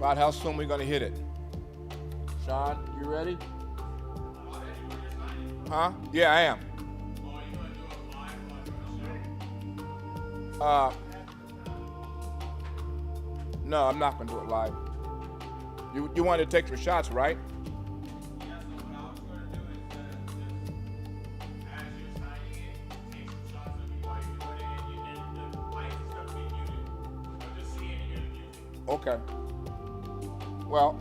About how soon we're going to hit it? Sean, you ready? Huh? Yeah, I am. No, I'm not going to do it live. You wanted to take your shots, right? Okay. Well,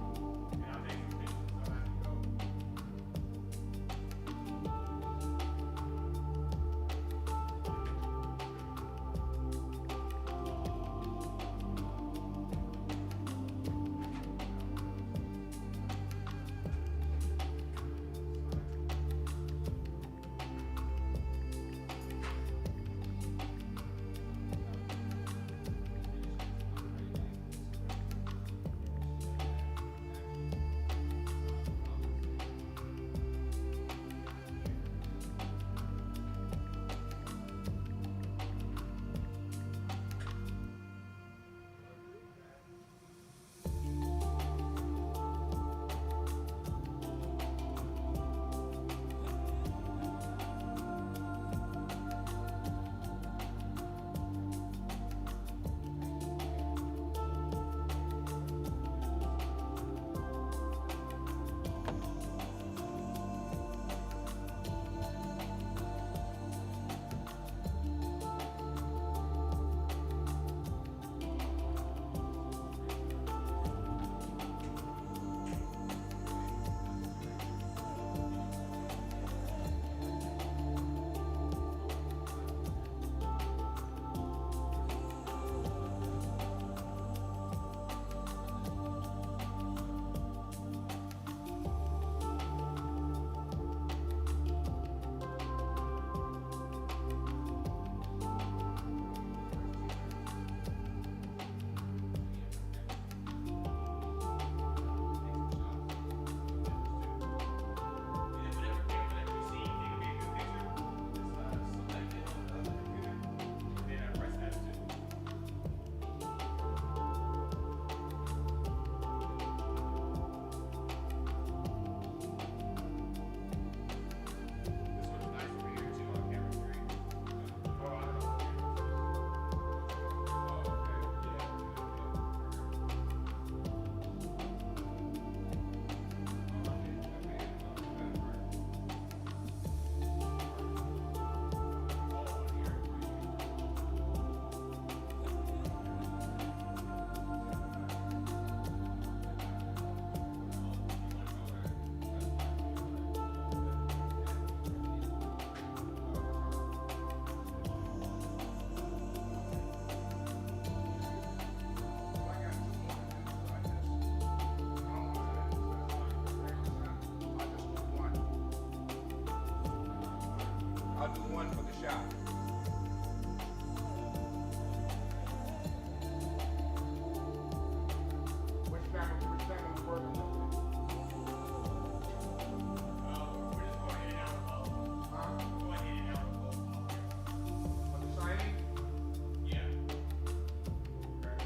I'll do one for the shot. Which family was working with? We're just going in and out of the ball. Huh? Going in and out of the ball. For the signing? Yeah. Okay.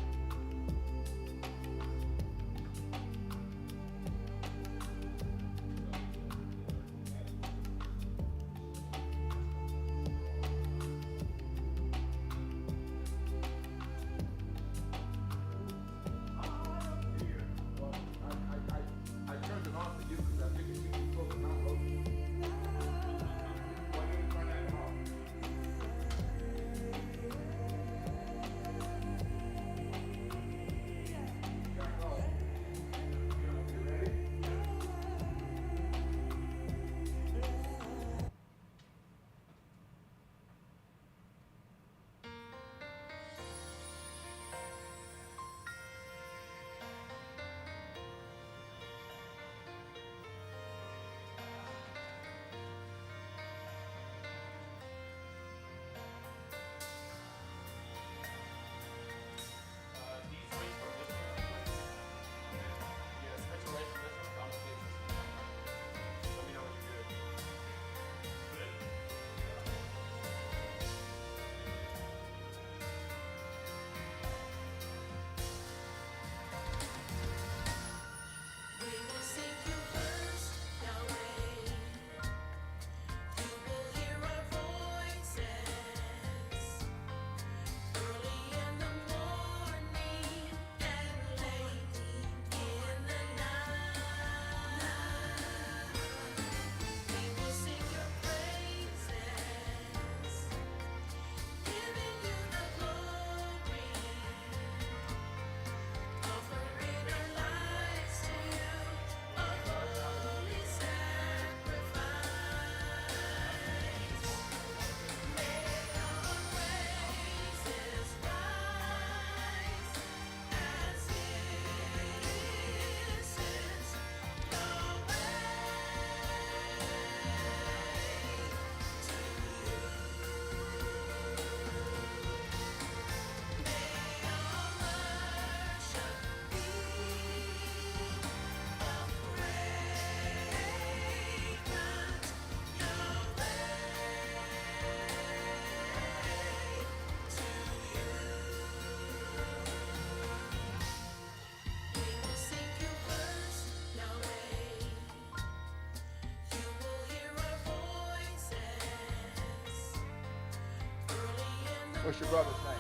What's your brother's name?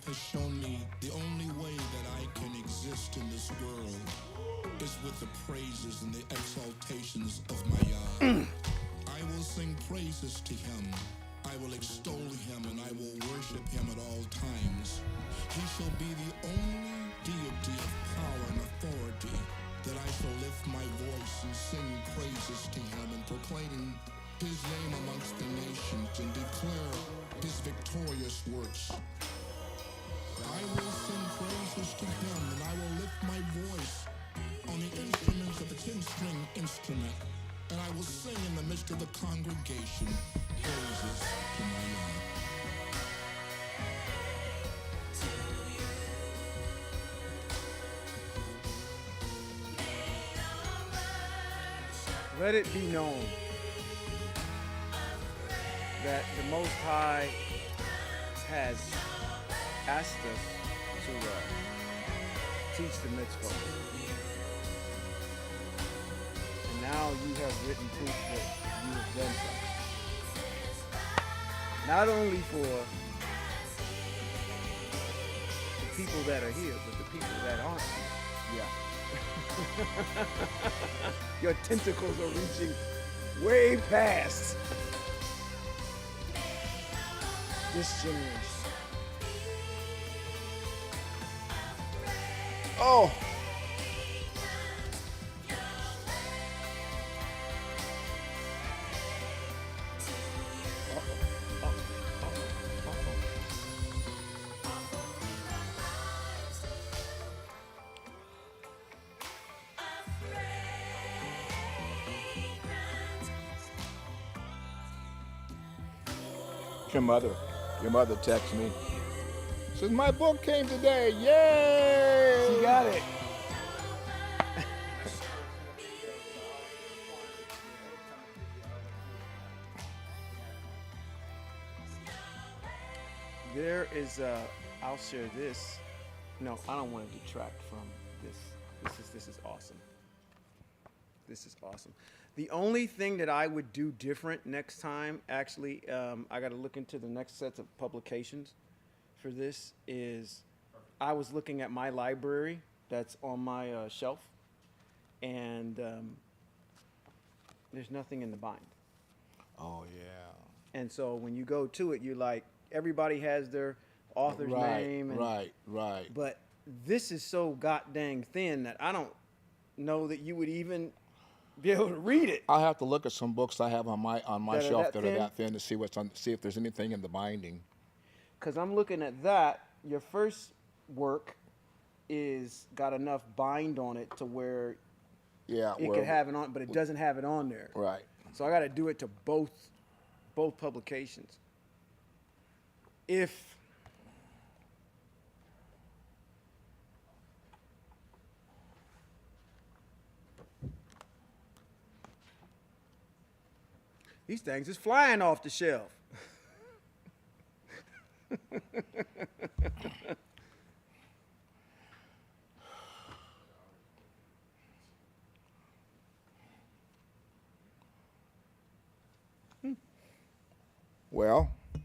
Has shown me the only way that I can exist in this world is with the praises and the exaltations of my Yah. I will sing praises to him. I will extol him and I will worship him at all times. He shall be the only deity of power and authority that I shall lift my voice and sing praises to him and proclaim his name amongst the nations and declare his victorious works. I will sing praises to him, and I will lift my voice on the instruments of a 10-string instrument, and I will sing in the midst of the congregation praises to my Lord. Let it be known that the Most High has asked us to teach the mitzvah. And now you have written proof that you have done so. Not only for the people that are here, but the people that aren't here. Yeah. Your tentacles are reaching way past this generation. Oh! Your mother texted me. Says my book came today. Yay! She got it. There is I'll share this. No, I don't want to detract from this. This is awesome. This is awesome. The only thing that I would do different next time, actually, I got to look into the next sets of publications for this, is I was looking at my library that's on my shelf, and there's nothing in the bind. Oh, yeah. And so when you go to it, you're like, everybody has their author's name. And, Right. But this is so god dang thin that I don't know that you would even be able to read it. I'll have to look at some books I have on my shelf that are thin? that thin to see see if there's anything in the binding. Because I'm looking at that. Your first work is got enough bind on it to where it could have it on, but it doesn't have it on there. Right. So I got to do it to both publications. If these things is flying off the shelf. Well, I'm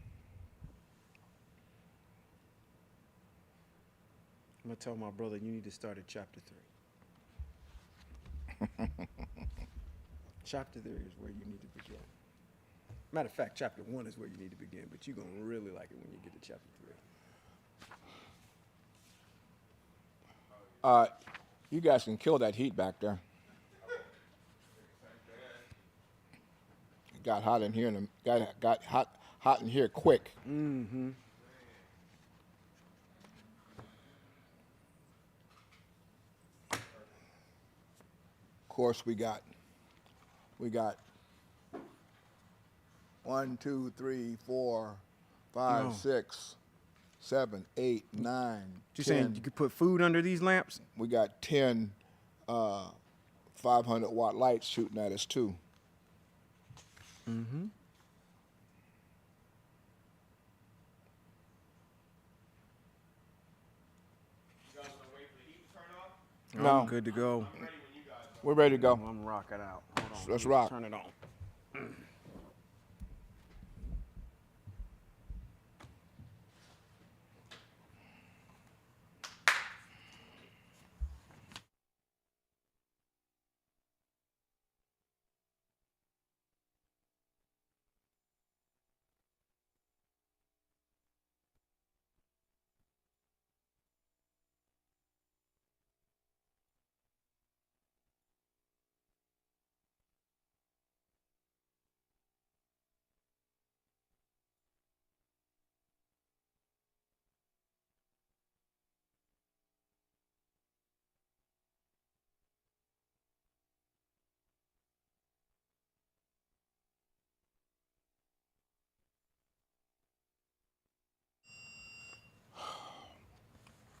going to tell my brother, you need to start at chapter 3. Chapter 3 is where you need to begin. Matter of fact, chapter 1 is where you need to begin, but you're going to really like it when you get to chapter 3. you guys can kill that heat back there. It got hot in here, and got hot in here quick. Mm-hmm. Of course, we got 1, 2, 3, 4, 5, No. 6, 7, 8, 9, You 10. saying you could put food under these lamps? We got 10 500-watt lights shooting at us too. Mm-hmm. You guys want to wait for the heat to turn off? No. I'm good to go. I'm ready when you guys are. We're ready to go. I'm rocking out. Hold on. Let's Let me rock. Turn it on.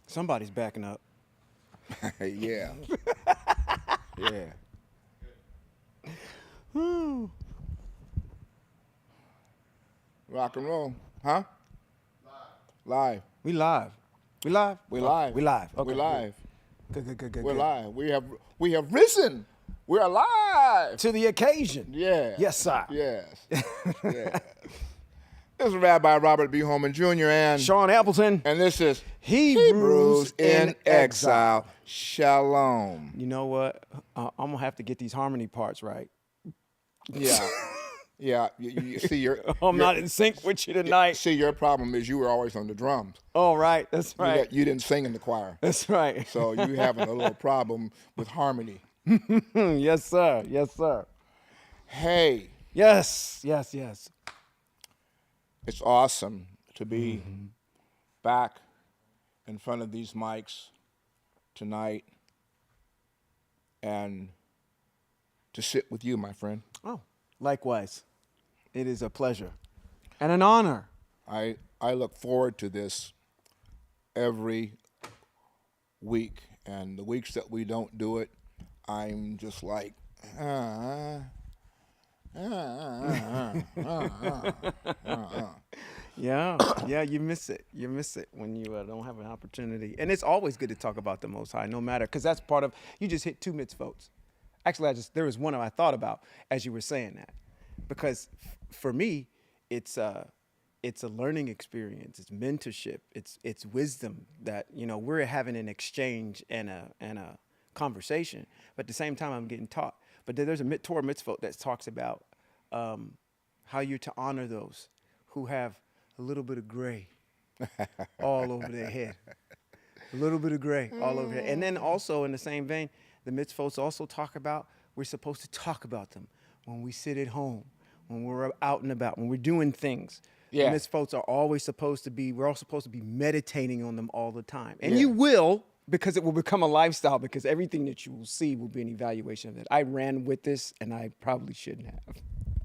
Somebody's backing up. Yeah. Yeah. Rock and roll. Huh? Live. We live. We live? We Oh, live. We live. Okay, We're live. Good. We're live. We have risen. We're alive. To the occasion. Yeah. Yes, sir. Yes. Yes. This is Rabbi Robert B. Holman Jr. and Sean Appleton. and this is Hebrews in Exile. Shalom. You know what? I'm going to have to get these harmony parts right. Yeah. Yeah. You see your I'm not in sync with you tonight. See, your problem is you were always on the drums. All right. That's right. You didn't sing in the choir. That's right. So you having a little problem with harmony. Yes, sir. Yes, sir. Hey, Yes. it's awesome to be back in front of these mics tonight and to sit with you, my friend. Oh, likewise. It is a pleasure and an honor. I look forward to this every week, and the weeks that we don't do it, I'm just like, Yeah, yeah, you miss it. You miss it when you don't have an opportunity. And it's always good to talk about the Most High, no matter, because that's part of, you just hit 2 mitzvot. Actually, there was one I thought about as you were saying that. Because for me, it's a learning experience. It's mentorship. It's wisdom that, we're having an exchange and a conversation. But at the same time, I'm getting taught. But there's a Torah mitzvot that talks about how you're to honor those who have a little bit of gray all over their head. A little bit of gray all over here. And then also in the same vein, the mitzvot also talk about we're supposed to talk about them when we sit at home, when we're out and about, when we're doing things. Yeah. The mitzvot are always supposed to be, we're all supposed to be meditating on them all the time. And Yeah. you will, because it will become a lifestyle, because everything that you will see will be an evaluation of it. I ran with this and I probably shouldn't have.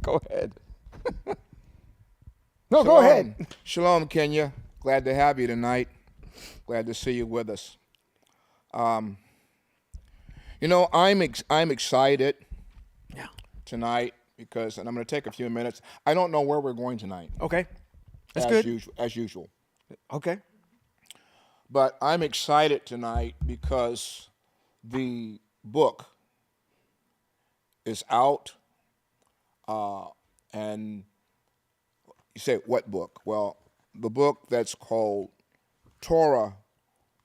Go ahead. No, go ahead. Shalom, Kenya. Glad to have you tonight. Glad to see you with us. I'm excited tonight because, and I'm going to take a few minutes. I don't know where we're going tonight. Okay. That's as good. As usual. Okay. But I'm excited tonight because the book is out, and you say, what book? Well, the book that's called Torah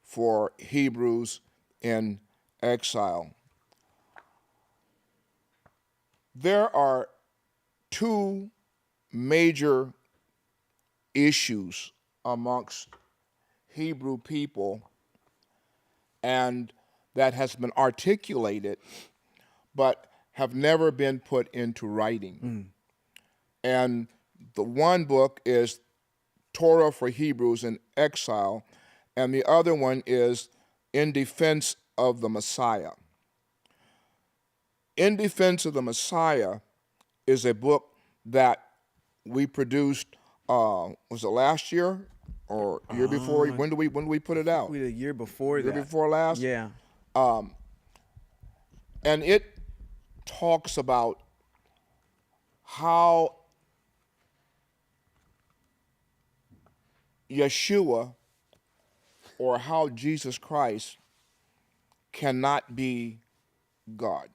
for Hebrews in Exile. There are 2 major issues amongst Hebrew people, and that has been articulated, but have never been put into writing. And the one book is Torah for Hebrews in Exile, and the other one is In Defense of the Messiah. In Defense of the Messiah is a book that we produced, was it last year or year before? When do we put it out? The year before that. Year before last? Yeah. And it talks about how Yeshua, or how Jesus Christ cannot be God.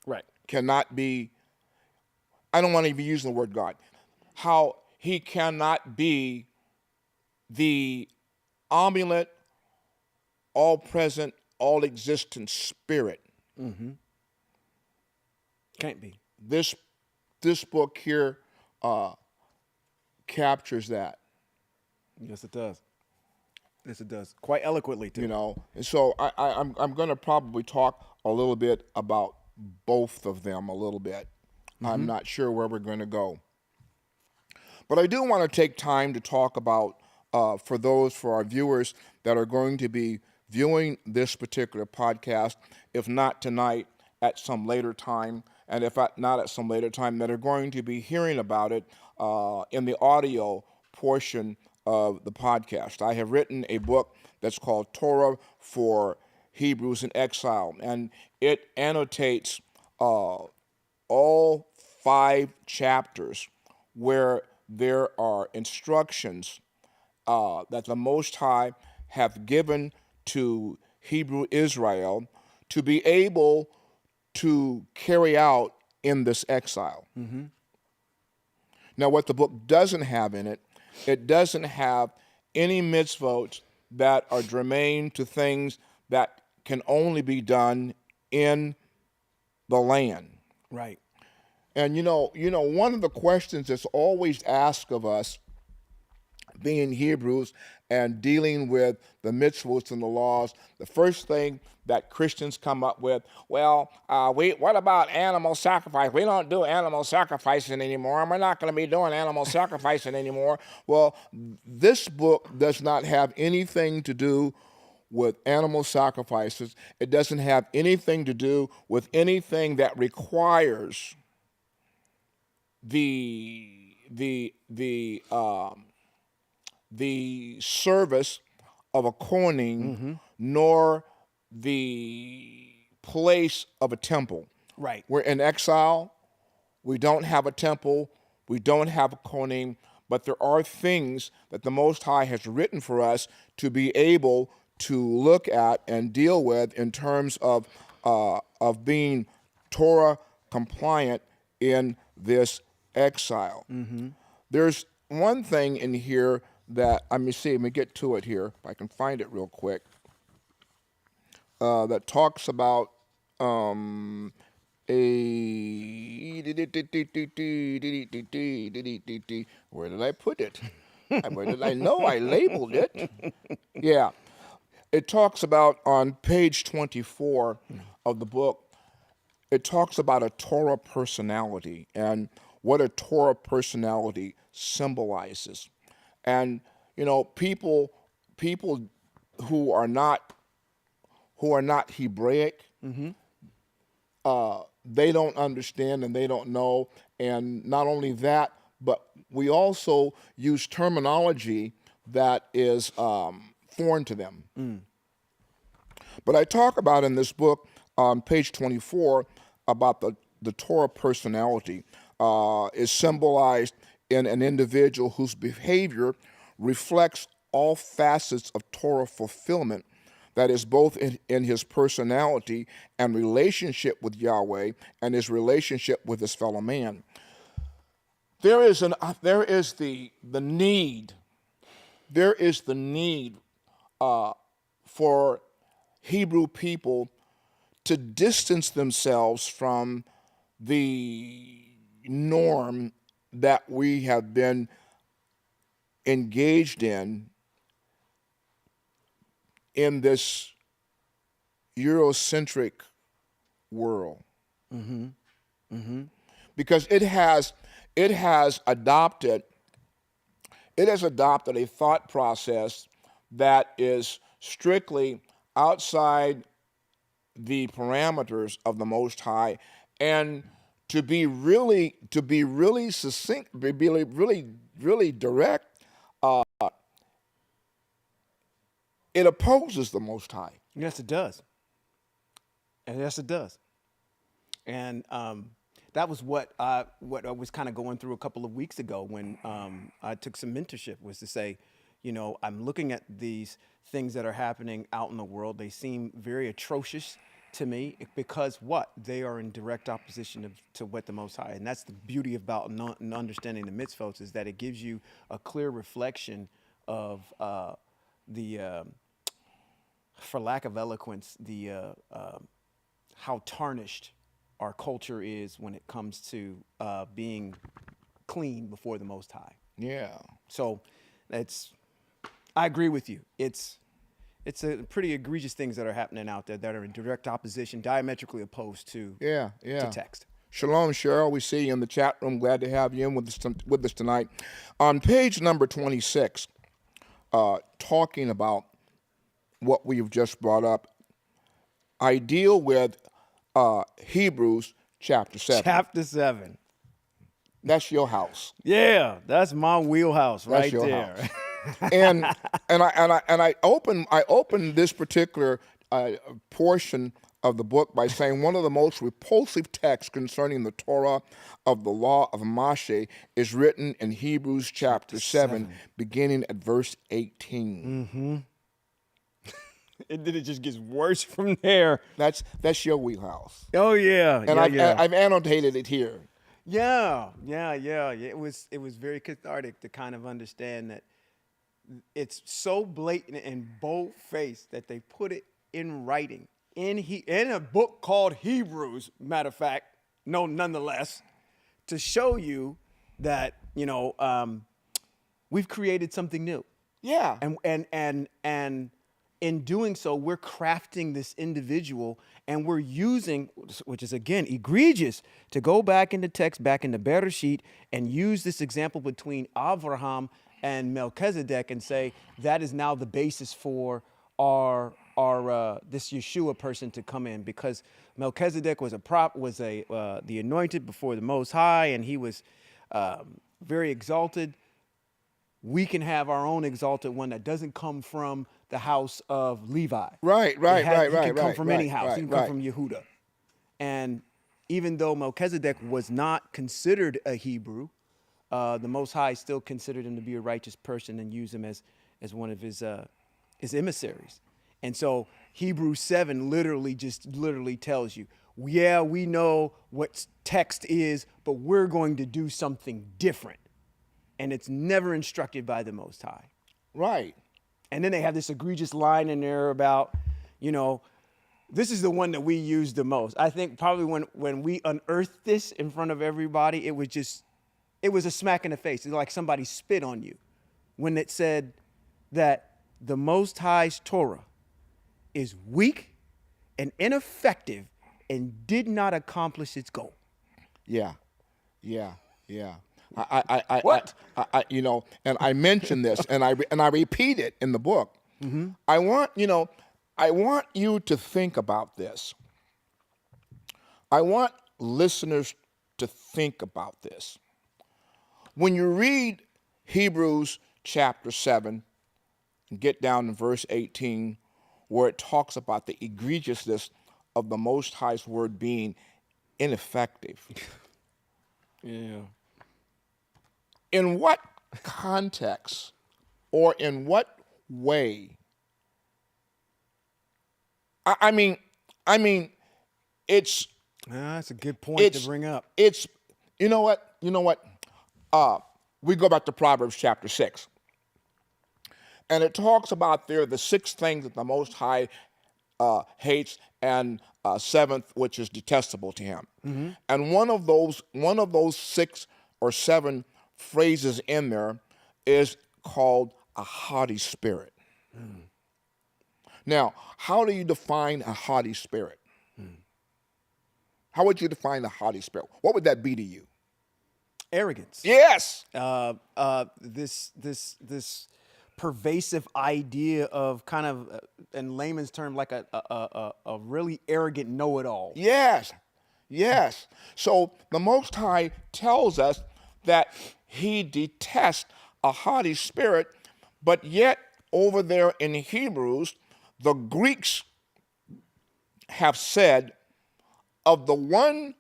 Right. Cannot be, I don't want to even use the word God. How he cannot be the omnipotent, all-present, all-existent spirit. Can't be. This book here captures that. Yes, it does. Yes, it does. Quite eloquently, too. And so I'm going to probably talk a little bit about both of them a little bit. I'm not sure where we're going to go. But I do want to take time to talk about, for our viewers that are going to be viewing this particular podcast, if not tonight, at some later time, and if not at some later time, that are going to be hearing about it in the audio portion of the podcast. I have written a book that's called Torah for Hebrews in Exile, and it annotates all 5 chapters where there are instructions that the Most High have given to Hebrew Israel to be able to carry out in this exile. Now, what the book doesn't have in it, it doesn't have any mitzvot that are germane to things that can only be done in the land. Right. And one of the questions that's always asked of us, being Hebrews and dealing with the mitzvot and the laws, the first thing that Christians come up with, what about animal sacrifice? We don't do animal sacrificing anymore, and we're not going to be doing animal sacrificing anymore. Well, this book does not have anything to do with animal sacrifices. It doesn't have anything to do with anything that requires the service of a kohanim, nor the place of a temple. Right. We're in exile. We don't have a temple. We don't have a kohanim. but there are things that the Most High has written for us to be able to look at and deal with in terms of being Torah compliant in this exile. There's one thing in here that, let me get to it here, if I can find it real quick, that talks about where did I put it? Where did I know I labeled it? Yeah. It talks about on page 24 of the book, it talks about a Torah personality and what a Torah personality symbolizes. And people who are not Hebraic, they don't understand and they don't know. And not only that, but we also use terminology that is foreign to them. But I talk about in this book on page 24 about the Torah personality is symbolized in an individual whose behavior reflects all facets of Torah fulfillment, that is both in his personality and relationship with Yahweh and his relationship with his fellow man. There is the need for Hebrew people to distance themselves from the norm that we have been engaged in this Eurocentric world. Because it has adopted a thought process that is strictly outside the parameters of the Most High, and to be really succinct, really direct, it opposes the Most High. Yes, it does. And yes, it does. And that was what I was kind of going through a couple of weeks ago when I took some mentorship, was to say, I'm looking at these things that are happening out in the world. They seem very atrocious to me because they are in direct opposition to what the Most High. And that's the beauty about understanding the mitzvot, is that it gives you a clear reflection of for lack of eloquence, how tarnished our culture is when it comes to being clean before the Most High. Yeah. So I agree with you. It's a pretty egregious things that are happening out there that are in direct opposition, diametrically opposed to text. Shalom, Cheryl. We see you in the chat room. Glad to have you in with us tonight. On page number 26, talking about what we've just brought up, I deal with Hebrews chapter 7. Chapter 7. That's your house. Yeah, that's my wheelhouse right there. House. and I open this particular portion of the book by saying one of the most repulsive texts concerning the Torah of the law of Moshe is written in Hebrews chapter 7, beginning at verse 18. And then it just gets worse from there. That's your wheelhouse. Oh yeah, and I've annotated it here. Yeah. It was very cathartic to kind of understand that it's so blatant and bold-faced that they put it in writing in a book called Hebrews. Matter of fact, nonetheless, to show you that we've created something new. Yeah. And in doing so, we're crafting this individual, and we're using, which is again egregious, to go back into text, back into Bereshit, and use this example between Abraham and Melchizedek, and say that is now the basis for our this Yeshua person to come in, because Melchizedek was the anointed before the Most High, and he was very exalted. We can have our own exalted one that doesn't come from the house of Levi. Right. He can come from any house. He can come from Yehuda. And even though Melchizedek was not considered a Hebrew, the Most High still considered him to be a righteous person and used him as one of his emissaries. And so Hebrews 7 literally tells you, yeah, we know what text is, but we're going to do something different. And it's never instructed by the Most High. Right. And then they have this egregious line in there about, this is the one that we use the most. I think probably when we unearthed this in front of everybody, it was a smack in the face. It's like somebody spit on you when it said that the Most High's Torah is weak and ineffective and did not accomplish its goal. Yeah. What? And I mentioned this, and I repeat it in the book. Mm-hmm. I want you to think about this. I want listeners to think about this. When you read Hebrews chapter 7, and get down to verse 18, where it talks about the egregiousness of the Most High's word being ineffective. Yeah. In what context or in what way? I mean, it's. That's a good point to bring up. It's. You know what? We go back to Proverbs chapter 6. And it talks about there the 6 things that the Most High hates, and 7th, which is detestable to him. Mm-hmm. And one of those 6 or 7 phrases in there is called a haughty spirit. Mm. Now, how do you define a haughty spirit? Mm. How would you define a haughty spirit? What would that be to you? Arrogance. Yes. This pervasive idea of kind of, in layman's term, like a really arrogant know-it-all. Yes. So the Most High tells us that he detests a haughty spirit, but yet over there in Hebrews, the Greeks have said of the one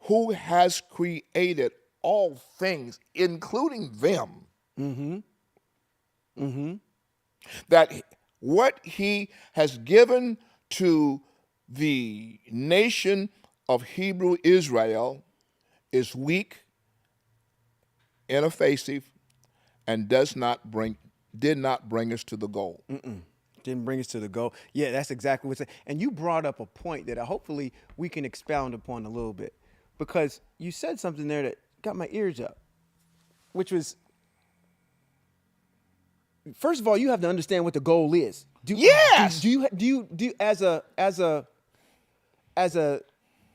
who has created all things, including them, that what he has given to the nation of Hebrew Israel is weak, ineffective, and did not bring us to the goal. Didn't bring us to the goal. Yeah, that's exactly what it's saying. And you brought up a point that hopefully we can expound upon a little bit, because you said something there that got my ears up, which was, first of all, you have to understand what the goal is. Yes. Do you as a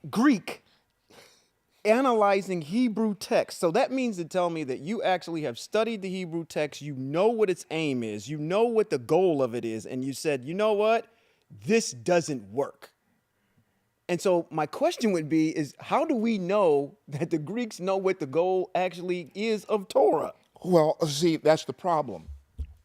Greek analyzing Hebrew text? So that means to tell me that you actually have studied the Hebrew text. You know what its aim is. You know what the goal of it is, and you said, you know what, this doesn't work. And so my question would be is, how do we know that the Greeks know what the goal actually is of Torah? Well, see, that's the problem.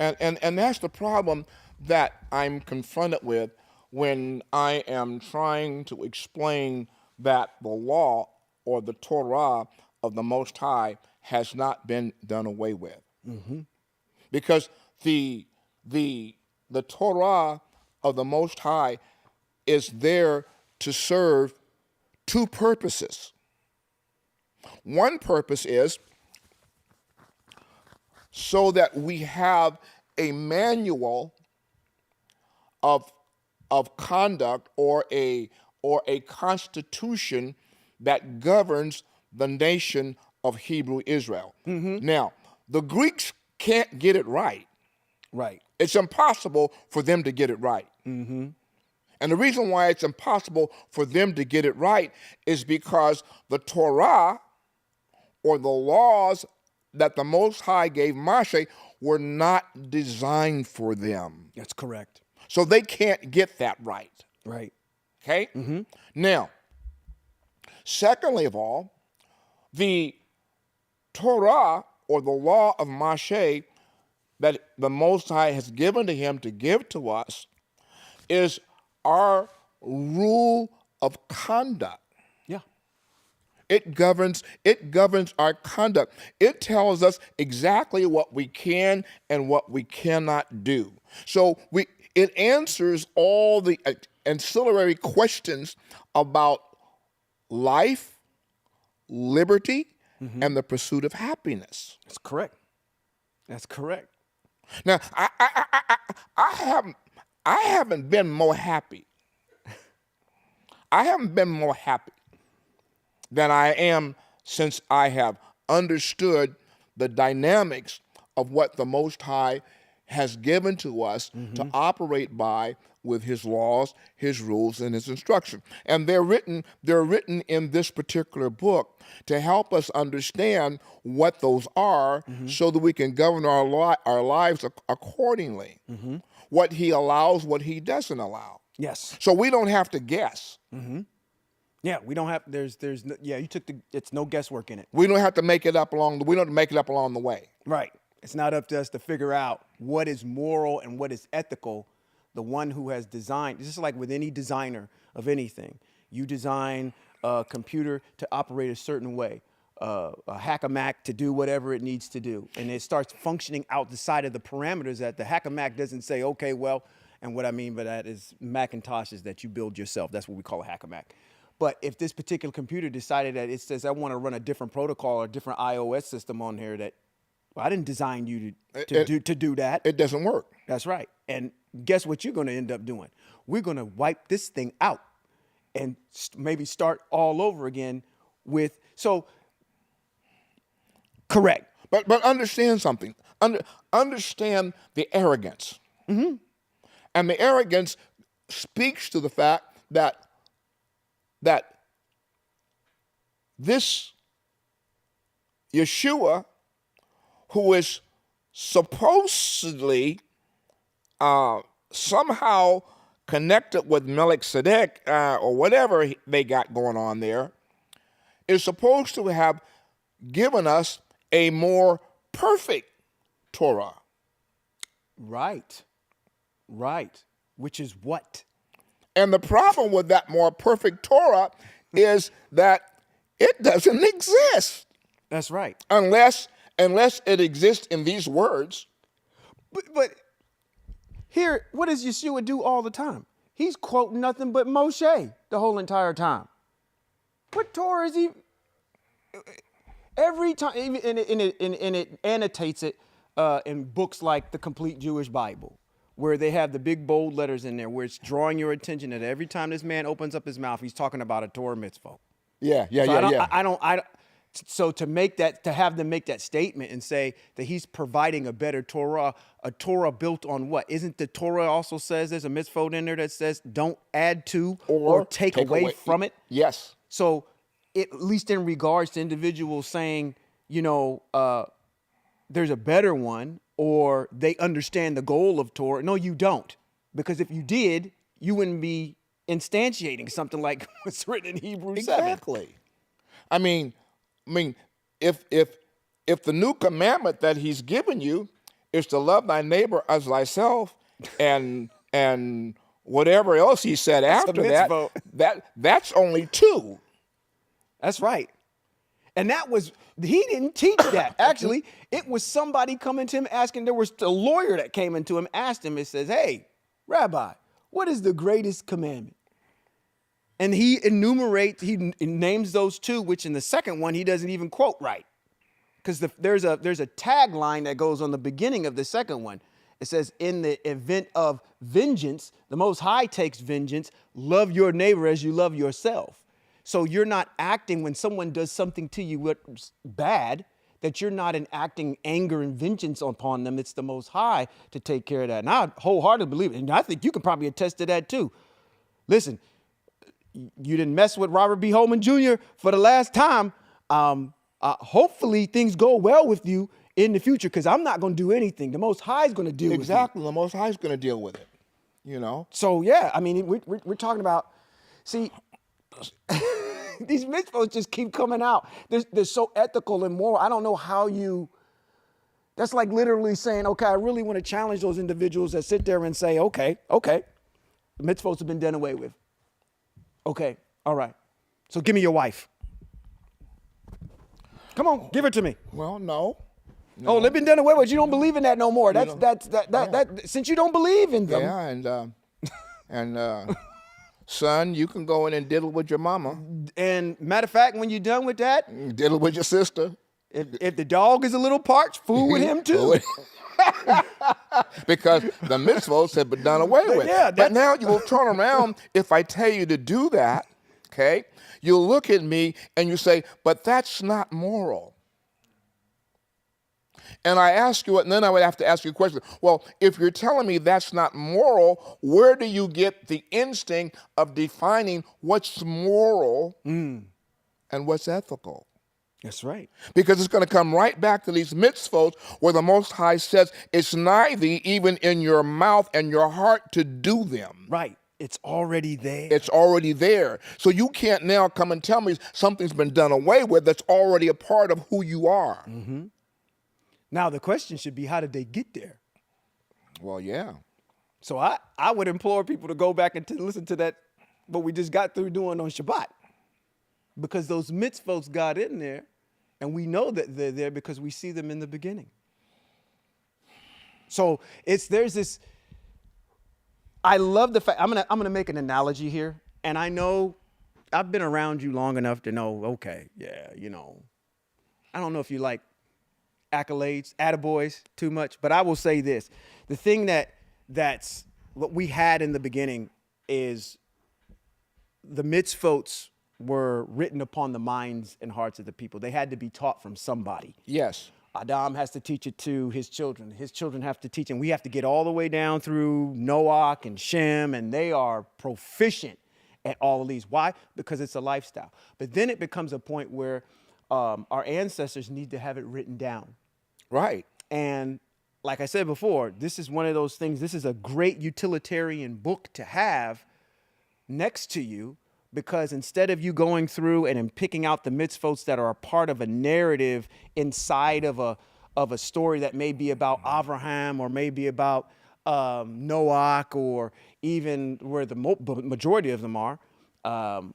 And that's the problem that I'm confronted with when I am trying to explain that the law or the Torah of the Most High has not been done away with. Mm-hmm. Because the Torah of the Most High is there to serve 2 purposes. One purpose is so that we have a manual of conduct or a constitution that governs the nation of Hebrew Israel. Mm-hmm. Now, the Greeks can't get it right. Right. It's impossible for them to get it right. Mm-hmm. And the reason why it's impossible for them to get it right is because the Torah, or the laws that the Most High gave Moshe, were not designed for them. That's correct. So they can't get that right. Right. Okay? Mm-hmm. Now, secondly of all, the Torah, or the law of Moshe, that the Most High has given to him to give to us, is our rule of conduct. Yeah. It governs our conduct. It tells us exactly what we can and what we cannot do. So it answers all the ancillary questions about life, liberty, and the pursuit of happiness. That's correct. That's correct. Now, I haven't been more happy. I haven't been more happy than I am since I have understood the dynamics of what the Most High has given to us to operate by with his laws, his rules, and his instruction. And they're written in this particular book to help us understand what those are so that we can govern our lives accordingly. What he allows, what he doesn't allow. Yes. So we don't have to guess. Yeah, we don't have. There's. No, yeah, you took the. It's no guesswork in it. We don't have to make it up along the way. Right. It's not up to us to figure out what is moral and what is ethical. The one who has designed. It's just like with any designer of anything. You design a computer to operate a certain way. A hack-a-Mac to do whatever it needs to do, and it starts functioning outside of the parameters that the hack-a-Mac doesn't say. Okay, well, and what I mean by that is Macintoshes that you build yourself. That's what we call a hack-a-Mac. But if this particular computer decided that it says, I want to run a different protocol or a different iOS system on here that, well, I didn't design you to do that. It doesn't work. That's right. And guess what you're going to end up doing? We're going to wipe this thing out and maybe start all over again with, so, correct. But understand something. Understand the arrogance. And the arrogance speaks to the fact that this Yeshua, who is supposedly somehow connected with Melchizedek or whatever they got going on there, is supposed to have given us a more perfect Torah. Right. Right. Which is what? And the problem with that more perfect Torah is that it doesn't exist. That's right. Unless it exists in these words. But here, what does Yeshua do all the time? He's quoting nothing but Moshe the whole entire time. What Torah is he? Every time, and it annotates it in books like the Complete Jewish Bible, where they have the big bold letters in there, where it's drawing your attention that every time this man opens up his mouth, he's talking about a Torah mitzvah. So to have them make that statement and say that he's providing a better Torah, a Torah built on what? Isn't the Torah also says there's a mitzvah in there that says don't add to or take away from it? Yes. So at least in regards to individuals saying, there's a better one, or they understand the goal of Torah. No, you don't. Because if you did, you wouldn't be instantiating something like what's written in Hebrews 7. Exactly. I mean, if the new commandment that he's given you is to love thy neighbor as thyself, and whatever else he said after that's only two. That's right. And he didn't teach that. Actually, it was somebody coming to him asking. There was a lawyer that came into him, asked him, it says, hey, Rabbi, what is the greatest commandment? And he names those two, which in the second one, he doesn't even quote right. Because there's a tagline that goes on the beginning of the second one. It says, in the event of vengeance, the Most High takes vengeance, love your neighbor as you love yourself. So you're not acting when someone does something to you what's bad, that you're not enacting anger and vengeance upon them. It's the Most High to take care of that. And I wholeheartedly believe it. And I think you can probably attest to that too. Listen, you didn't mess with Robert B. Holman Jr. for the last time. Hopefully things go well with you in the future, because I'm not going to do anything. The Most High is going to deal with it. Exactly. The Most High is going to deal with it. So, yeah, I mean, we're talking about, see, these mitzvahs just keep coming out. They're so ethical and moral. I don't know how that's like literally saying, okay, I really want to challenge those individuals that sit there and say, okay, the mitzvahs have been done away with. Okay, all right. So give me your wife. Come on, give it to me. Well, no. Oh, they've been done away with. You don't believe in that no more. That since you don't believe in them. Yeah, and son, you can go in and diddle with your mama. And matter of fact, when you're done with that, Diddle with your sister. if the dog is a little parched, fool with him too. Because the mitzvahs have been done away with. Yeah, but now you will turn around if I tell you to do that, okay? You'll look at me and you say, but that's not moral. And I ask you, and then I would have to ask you a question. Well, if you're telling me that's not moral, where do you get the instinct of defining what's moral and what's ethical? That's right. Because it's going to come right back to these mitzvot where the Most High says it's nigh thee, even in your mouth and your heart, to do them. Right. It's already there. It's already there. So you can't now come and tell me something's been done away with that's already a part of who you are. Mm-hmm. Now the question should be, how did they get there? Well, yeah. So I would implore people to go back and to listen to that, what we just got through doing on Shabbat. Because those mitzvot got in there, and we know that they're there because we see them in the beginning. So there's this, I love the fact, I'm gonna make an analogy here, and I know I've been around you long enough to know, okay, yeah, I don't know if you like accolades, attaboys too much, but I will say this. The thing that's what we had in the beginning is the mitzvot were written upon the minds and hearts of the people. They had to be taught from somebody. Yes. Adam has to teach it to his children. His children have to teach, and we have to get all the way down through Noah and Shem, and they are proficient at all of these. Why? Because it's a lifestyle. But then it becomes a point where our ancestors need to have it written down. Right. And like I said before, this is one of those things, this is a great utilitarian book to have next to you, because instead of you going through and picking out the mitzvot that are a part of a narrative inside of a story that may be about Abraham or maybe about Noah, or even where the majority of them are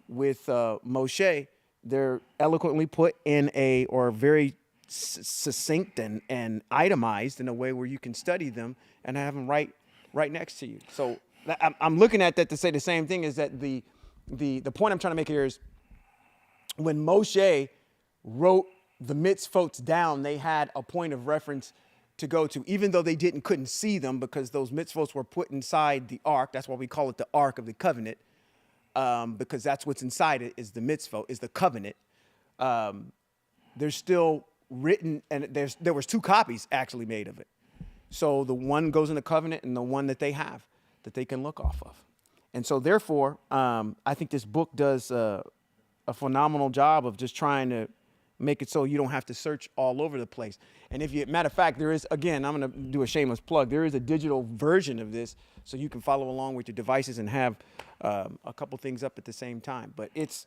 with Moshe, they're eloquently put in or very succinct and itemized in a way where you can study them and have them right next to you. So I'm looking at that to say the same thing, is that the point I'm trying to make here is when Moshe wrote the mitzvot down, they had a point of reference to go to, even though they couldn't see them, because those mitzvot were put inside the ark. That's why we call it the Ark of the Covenant, because that's what's inside it, is the mitzvot, is the covenant. There's still written, and there was 2 copies actually made of it. So the one goes in the covenant and the one that they have that they can look off of. And so therefore, I think this book does a phenomenal job of just trying to make it so you don't have to search all over the place. And matter of fact, there is, again, I'm going to do a shameless plug. There is a digital version of this, so you can follow along with your devices and have a couple things up at the same time. But it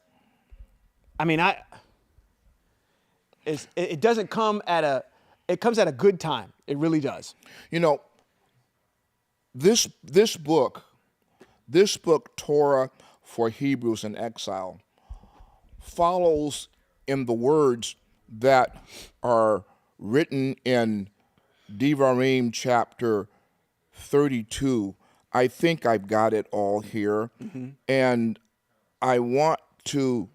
doesn't come it comes at a good time. It really does. This book, Torah for Hebrews in Exile, follows in the words that are written in Devarim chapter 32. I think I've got it all here. Mm-hmm. And I want to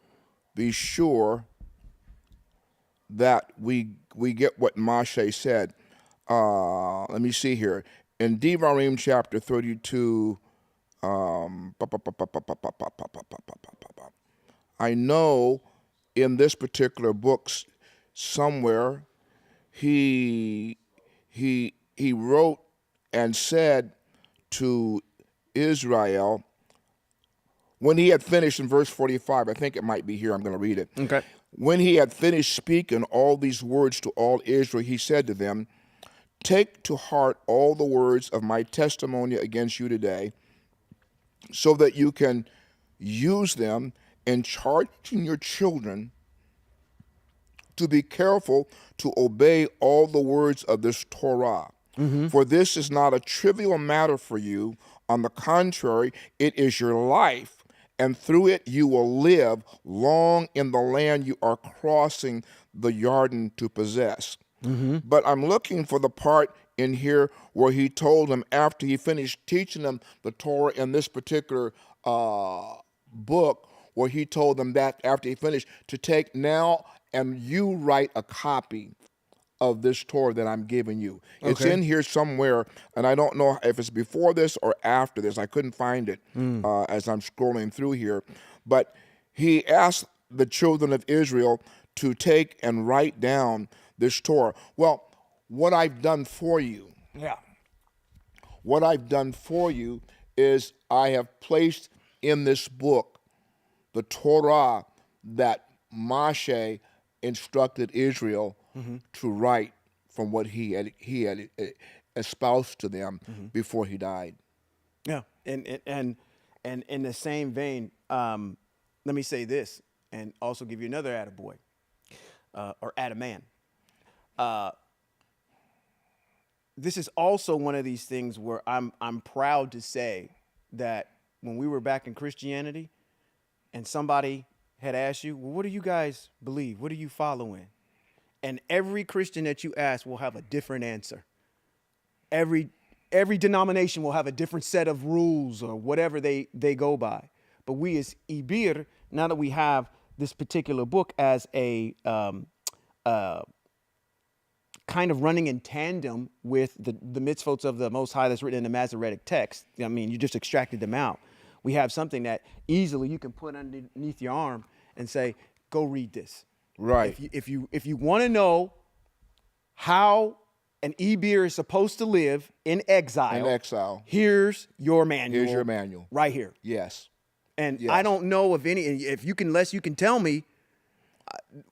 be sure that we get what Moshe said. Let me see here. In Devarim chapter 32, I know in this particular book somewhere he wrote and said to Israel, when he had finished in verse 45, I think it might be here, I'm going to read it. Okay. When he had finished speaking all these words to all Israel, he said to them, take to heart all the words of my testimony against you today, so that you can use them in charging your children to be careful to obey all the words of this Torah. Mm-hmm. For this is not a trivial matter for you. On the contrary, it is your life and through it you will live long in the land you are crossing the Jordan to possess. But I'm looking for the part in here where he told them, after he finished teaching them the Torah in this particular book, where he told them that after he finished, to take now and you write a copy of this Torah that I'm giving you. It's Okay. in here somewhere, and I don't know if it's before this or after this. I couldn't find it as I'm scrolling through here. But he asked the children of Israel to take and write down this Torah. Well, what I've done for you, what I've done for you is I have placed in this book the Torah that Moshe instructed Israel to write from what he had espoused to them before he died. Yeah, and in the same vein, let me say this, and also give you another attaboy, or attaman. This is also one of these things where I'm proud to say that when we were back in Christianity, and somebody had asked you, well, what do you guys believe? What are you following? And every Christian that you ask will have a different answer. Every denomination will have a different set of rules or whatever they go by. But we as Ibir, now that we have this particular book as a kind of running in tandem with the mitzvot of the Most High that's written in the Masoretic text. I mean, you just extracted them out. We have something that easily you can put underneath your arm and say, go read this. Right. If you want to know how an Ibir is supposed to live in exile, here's your manual. Here's your manual. Right here. Yes. And Yes. I don't know of any, unless you can tell me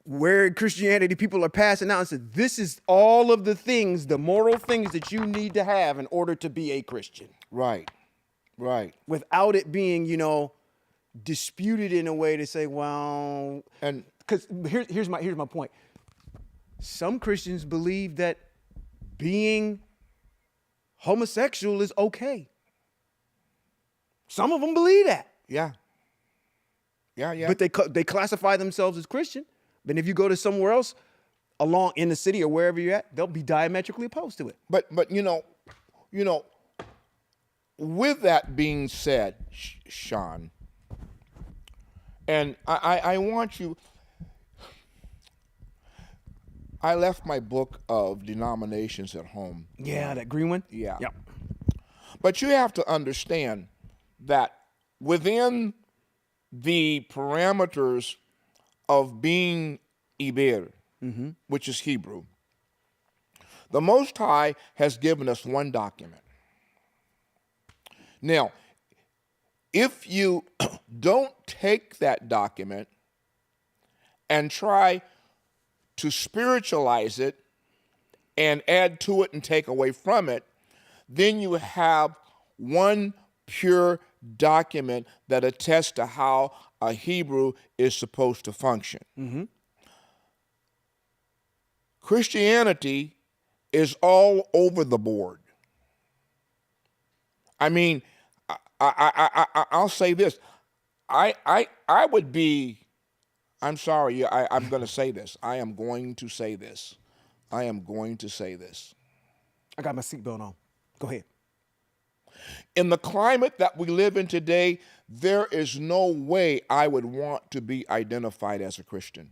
where in Christianity people are passing out and said, this is all of the things, the moral things that you need to have in order to be a Christian. Right. Right. Without it being, disputed in a way to say, well, And because here's my point. Some Christians believe that being homosexual is okay. Some of them believe that. yeah. But they classify themselves as Christian. But if you go to somewhere else along in the city or wherever you're at, they'll be diametrically opposed to it. But with that being said, Sean, and I want you, I left my book of denominations at home. Yeah, that green one? Yeah. Yep. But you have to understand that within the parameters of being Ibir, which is Hebrew, the Most High has given us one document. Now, if you don't take that document and try to spiritualize it and add to it and take away from it, then you have one pure document that attests to how a Hebrew is supposed to function. Christianity is all over the board. I mean, I'll say this. I would be, I'm sorry, I'm going to say this. I am going to say this. I I got my seatbelt on. Go ahead. In the climate that we live in today, there is no way I would want to be identified as a Christian.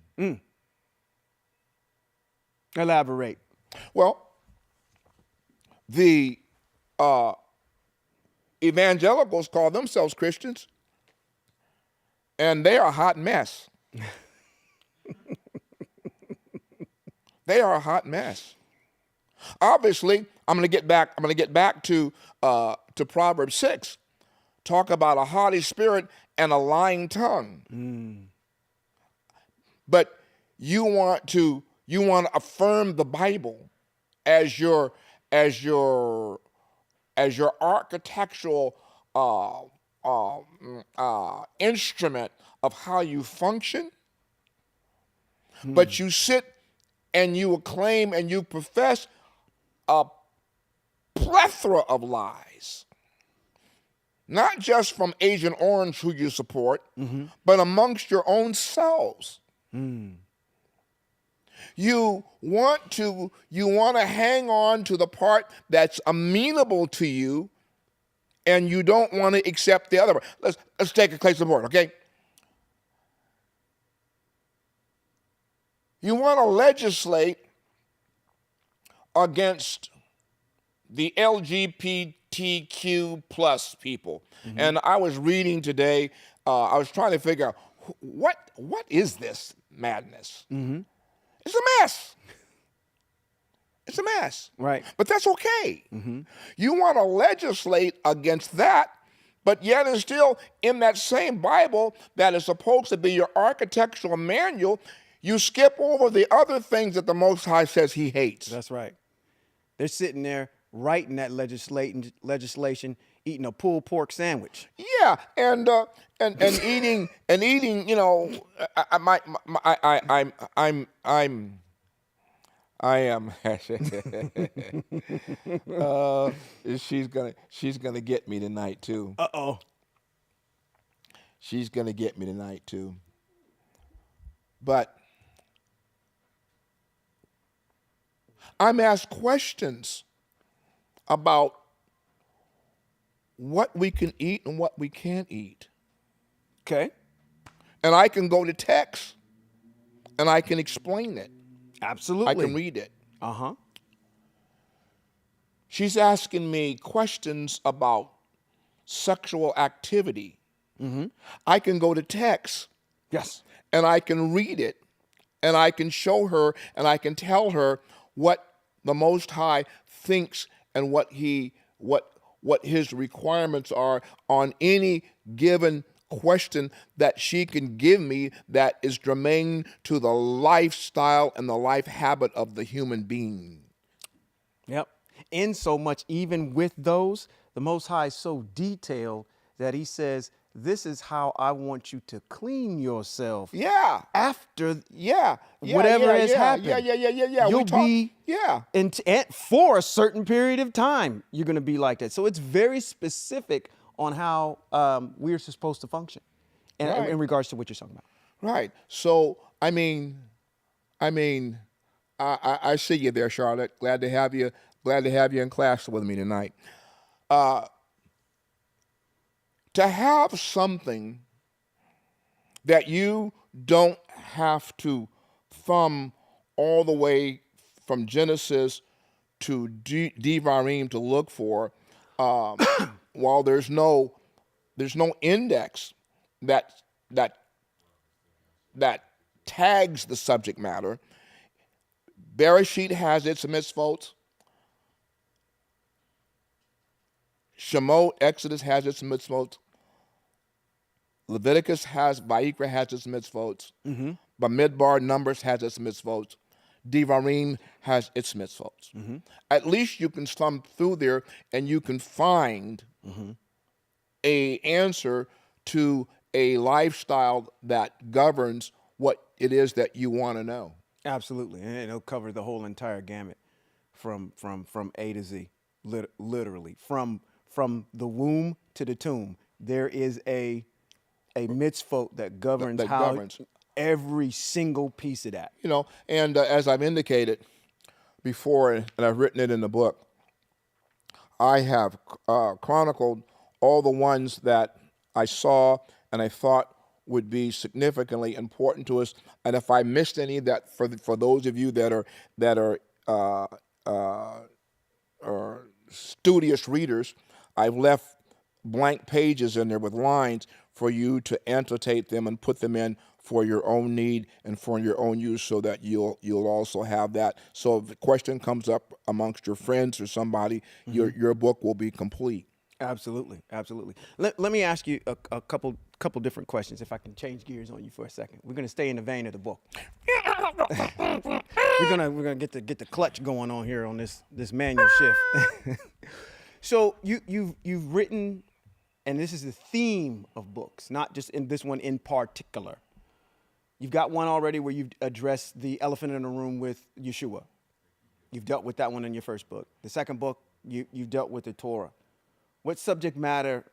Elaborate. Well, the evangelicals call themselves Christians, and they are a hot mess. They are a hot mess. Obviously, I'm going to get back to Proverbs 6. Talk about a haughty spirit and a lying tongue. But you want to affirm the Bible as your architectural instrument of how you function, but you sit and you acclaim and you profess a plethora of lies. not just from Agent Orange, who you support, but amongst your own selves. You want to hang on to the part that's amenable to you, and you don't want to accept the other. Let's take a case in point, okay? You want to legislate against the LGBTQ plus people. And I was reading today, I was trying to figure out what is this madness? It's a mess. It's a mess. Right. But that's okay. You want to legislate against that, but yet and still in that same Bible that is supposed to be your architectural manual, you skip over the other things that the Most High says he hates. That's right. They're sitting there writing that legislation, eating a pulled pork sandwich. Yeah, and eating, you know, I am. She's gonna get me tonight too. Uh-oh. She's gonna get me tonight too. But I'm asked questions about what we can eat and what we can't eat. Okay. And I can go to text and I can explain it. Absolutely. I can read it. Uh-huh. She's asking me questions about sexual activity. I can go to text. Yes. And I can read it. And I can show her and I can tell her what the Most High thinks and what his requirements are on any given question that she can give me that is germane to the lifestyle and the life habit of the human being. Yep. In so much, even with those, the Most High is so detailed that he says, this is how I want you to clean yourself. Yeah. After Yeah. whatever has happened. Yeah. You'll be Yeah. and for a certain period of time, you're going to be like that. So it's very specific on how we're supposed to function in regards to what you're talking about. Right. So, I see you there, Charlotte. Glad to have you in class with me tonight. To have something that you don't have to thumb all the way from Genesis to Devarim to look for, while there's no index that tags the subject matter. Bereshit has its mitzvot. Shemot, Exodus has its mitzvot. Leviticus Vayikra has its mitzvot. Bamidbar, Numbers has its mitzvot. Devarim has its mitzvot. At least you can thumb through there and you can find a answer to a lifestyle that governs what it is that you want to know. Absolutely. And it'll cover the whole entire gamut from A to Z, literally. From the womb to the tomb, there is a mitzvot that governs every single piece of that. You know, and as I've indicated before, and I've written it in the book, I have chronicled all the ones that I saw and I thought would be significantly important to us. And if I missed any, that for those of you that are studious readers, I've left blank pages in there with lines for you to annotate them and put them in for your own need and for your own use, so that you'll also have that. So if a question comes up amongst your friends or somebody, your book will be complete. Absolutely. Let me ask you a couple different questions, if I can change gears on you for a second. We're going to stay in the vein of the book. we're gonna get the clutch going on here on this manual shift. So you've written, and this is the theme of books, not just in this one in particular. You've got one already where you've addressed the elephant in the room with Yeshua. You've dealt with that one in your first book. The second book, you've dealt with the Torah. What subject matter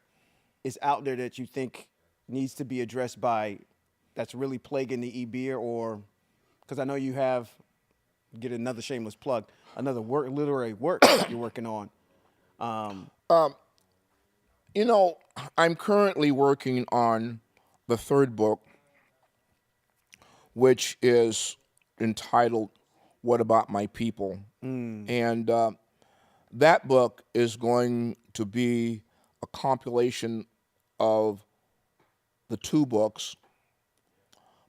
is out there that you think needs to be addressed by, that's really plaguing the e-beer? Or, because I know you have, get another shameless plug, another literary work that you're working on. You know, I'm currently working on the third book, which is entitled "What About My People?" And that book is going to be a compilation of the two books,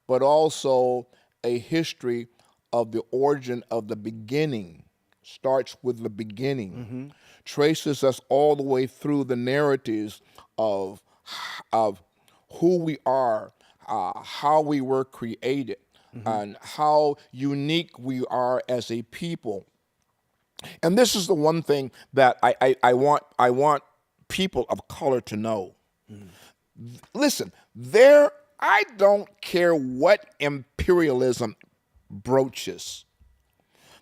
but also a history of the origin of the beginning. Starts with the beginning, traces us all the way through the narratives of who we are, how we were created, and how unique we are as a people. And this is the one thing that I want people of color to know. Listen, I don't care what imperialism broaches.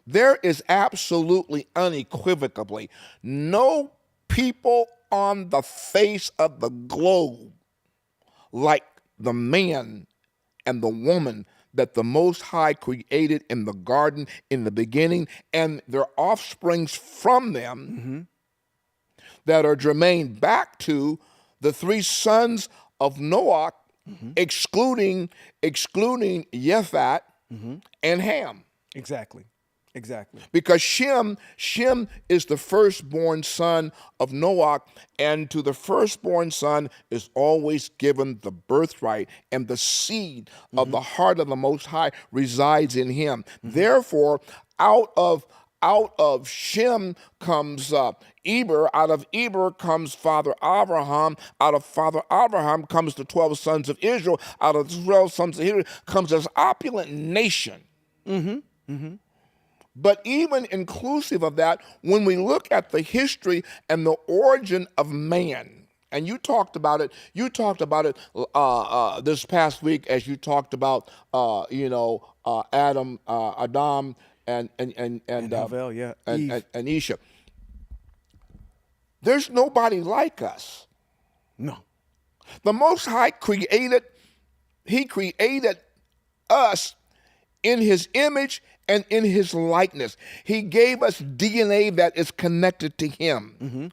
There is absolutely unequivocally no people on the face of the globe like the man and the woman that the Most High created in the garden in the beginning, and their offsprings from them that are germane back to the three sons of Noah, excluding Yephat and Ham. Exactly. Because Shem is the firstborn son of Noah, and to the firstborn son is always given the birthright, and the seed of the heart of the Most High resides in him. Therefore, out of Shem comes Eber. Out of Eber comes Father Abraham. Out of Father Abraham comes the 12 sons of Israel. Out of the 12 sons of Israel comes this opulent nation. But even inclusive of that, when we look at the history and the origin of man, and you talked about it this past week as you talked about Adam and Havel, yeah. and Isha. There's nobody like us. No. The Most High created us in his image and in his likeness. He gave us DNA that is connected to him.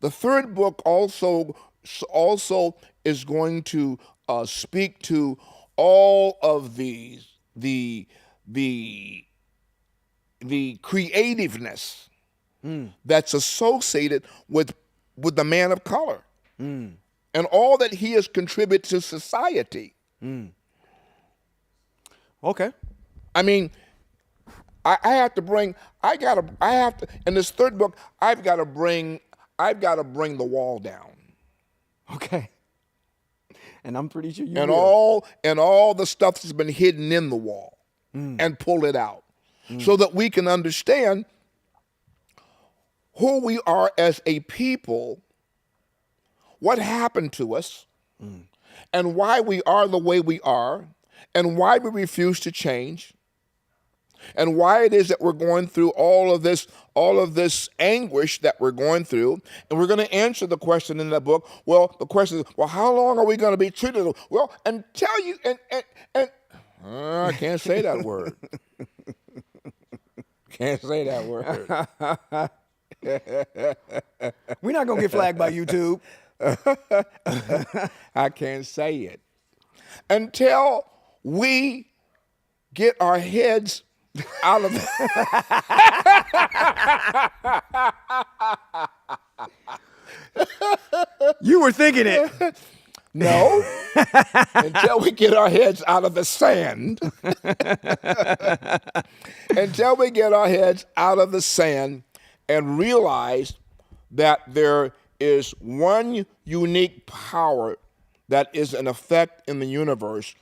The third book also is going to speak to all of the creativeness that's associated with the man of color and all that he has contributed to society. Okay. I mean, in this third book, I've got to bring the wall down. Okay. And I'm pretty sure you And will. all the stuff that's been hidden in the wall and pull it out so that we can understand who we are as a people, what happened to us, and why we are the way we are, and why we refuse to change, and why it is that we're going through all of this anguish that we're going through. And we're going to answer the question in that book. Well, the question is, well, how long are we going to be treated? Well, until you I can't say that word. Can't say that word. We're not going to get flagged by YouTube. I can't say it. Until we get our heads out of You were thinking it. No. Until we get our heads out of the sand. Until we get our heads out of the sand and realize that there is one unique power that is in effect in the universe,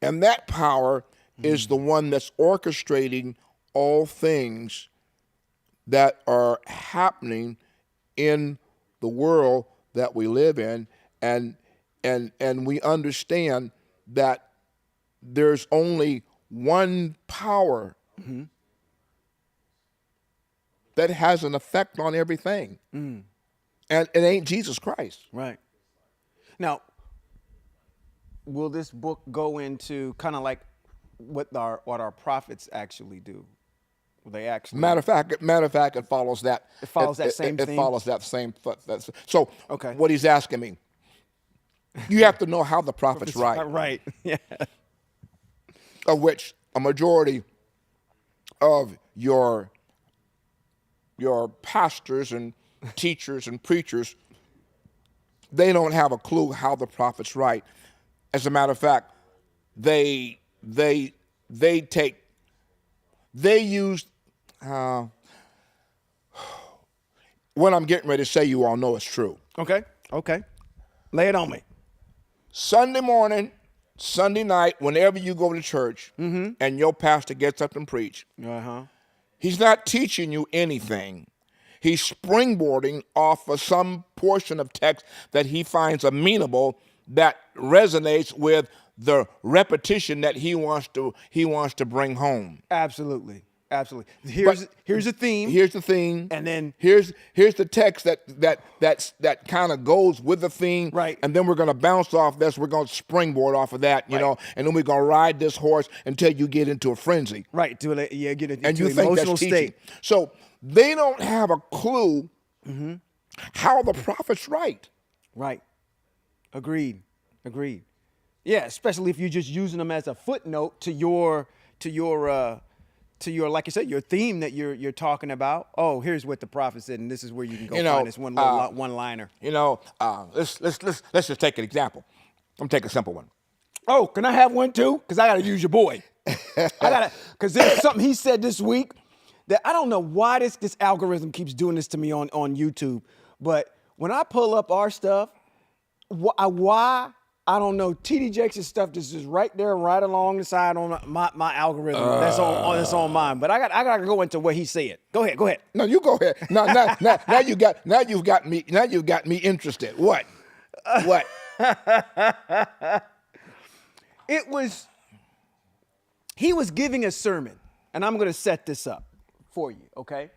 and that power is the one that's orchestrating all things that are happening in the world that we live in, and we understand that there's only one power that has an effect on everything. And it ain't Jesus Christ. Right. Now, will this book go into kind of like what our prophets actually do? Will they actually? Matter of fact, it follows that. It follows that same It theme? follows that same. So, Okay. what he's asking me, you have to know how the prophets write, Right. Yeah. of which a majority of your pastors and teachers and preachers, they don't have a clue how the prophets write. As a matter of fact, they use what I'm getting ready to say. You all know it's true. Okay. Lay it on me. Sunday morning, Sunday night, whenever you go to church and your pastor gets up and preach, he's not teaching you anything. He's springboarding off of some portion of text that he finds amenable, that resonates with the repetition that he wants to bring home. Absolutely. Here's a theme. Here's the theme, And then here's the text that kind of goes with the theme, right? And then we're gonna bounce off this. We're gonna springboard off of that, you know, and then we're gonna ride this horse until you get into a frenzy, right? Get into and you an think emotional that's teaching. state. So they don't have a clue how the prophets write. Right. Agreed. Yeah, especially if you're just using them as a footnote to your like you said, your theme that you're talking about. Oh, here's what the prophet said, and this is where you can go find this one liner. Let's just take an example. I'm take a simple one. Oh, can I have one too? Because I got to use your boy. Because there's something he said this week that I don't know why this algorithm keeps doing this to me on YouTube. But when I pull up our stuff, why I don't know, TD Jakes' stuff is just right there, right along the side on my algorithm. That's on mine. But I got to go into what he said. Go ahead. No, you go ahead. Now you've got me interested. What? He was giving a sermon, and I'm going to set this up for you, okay?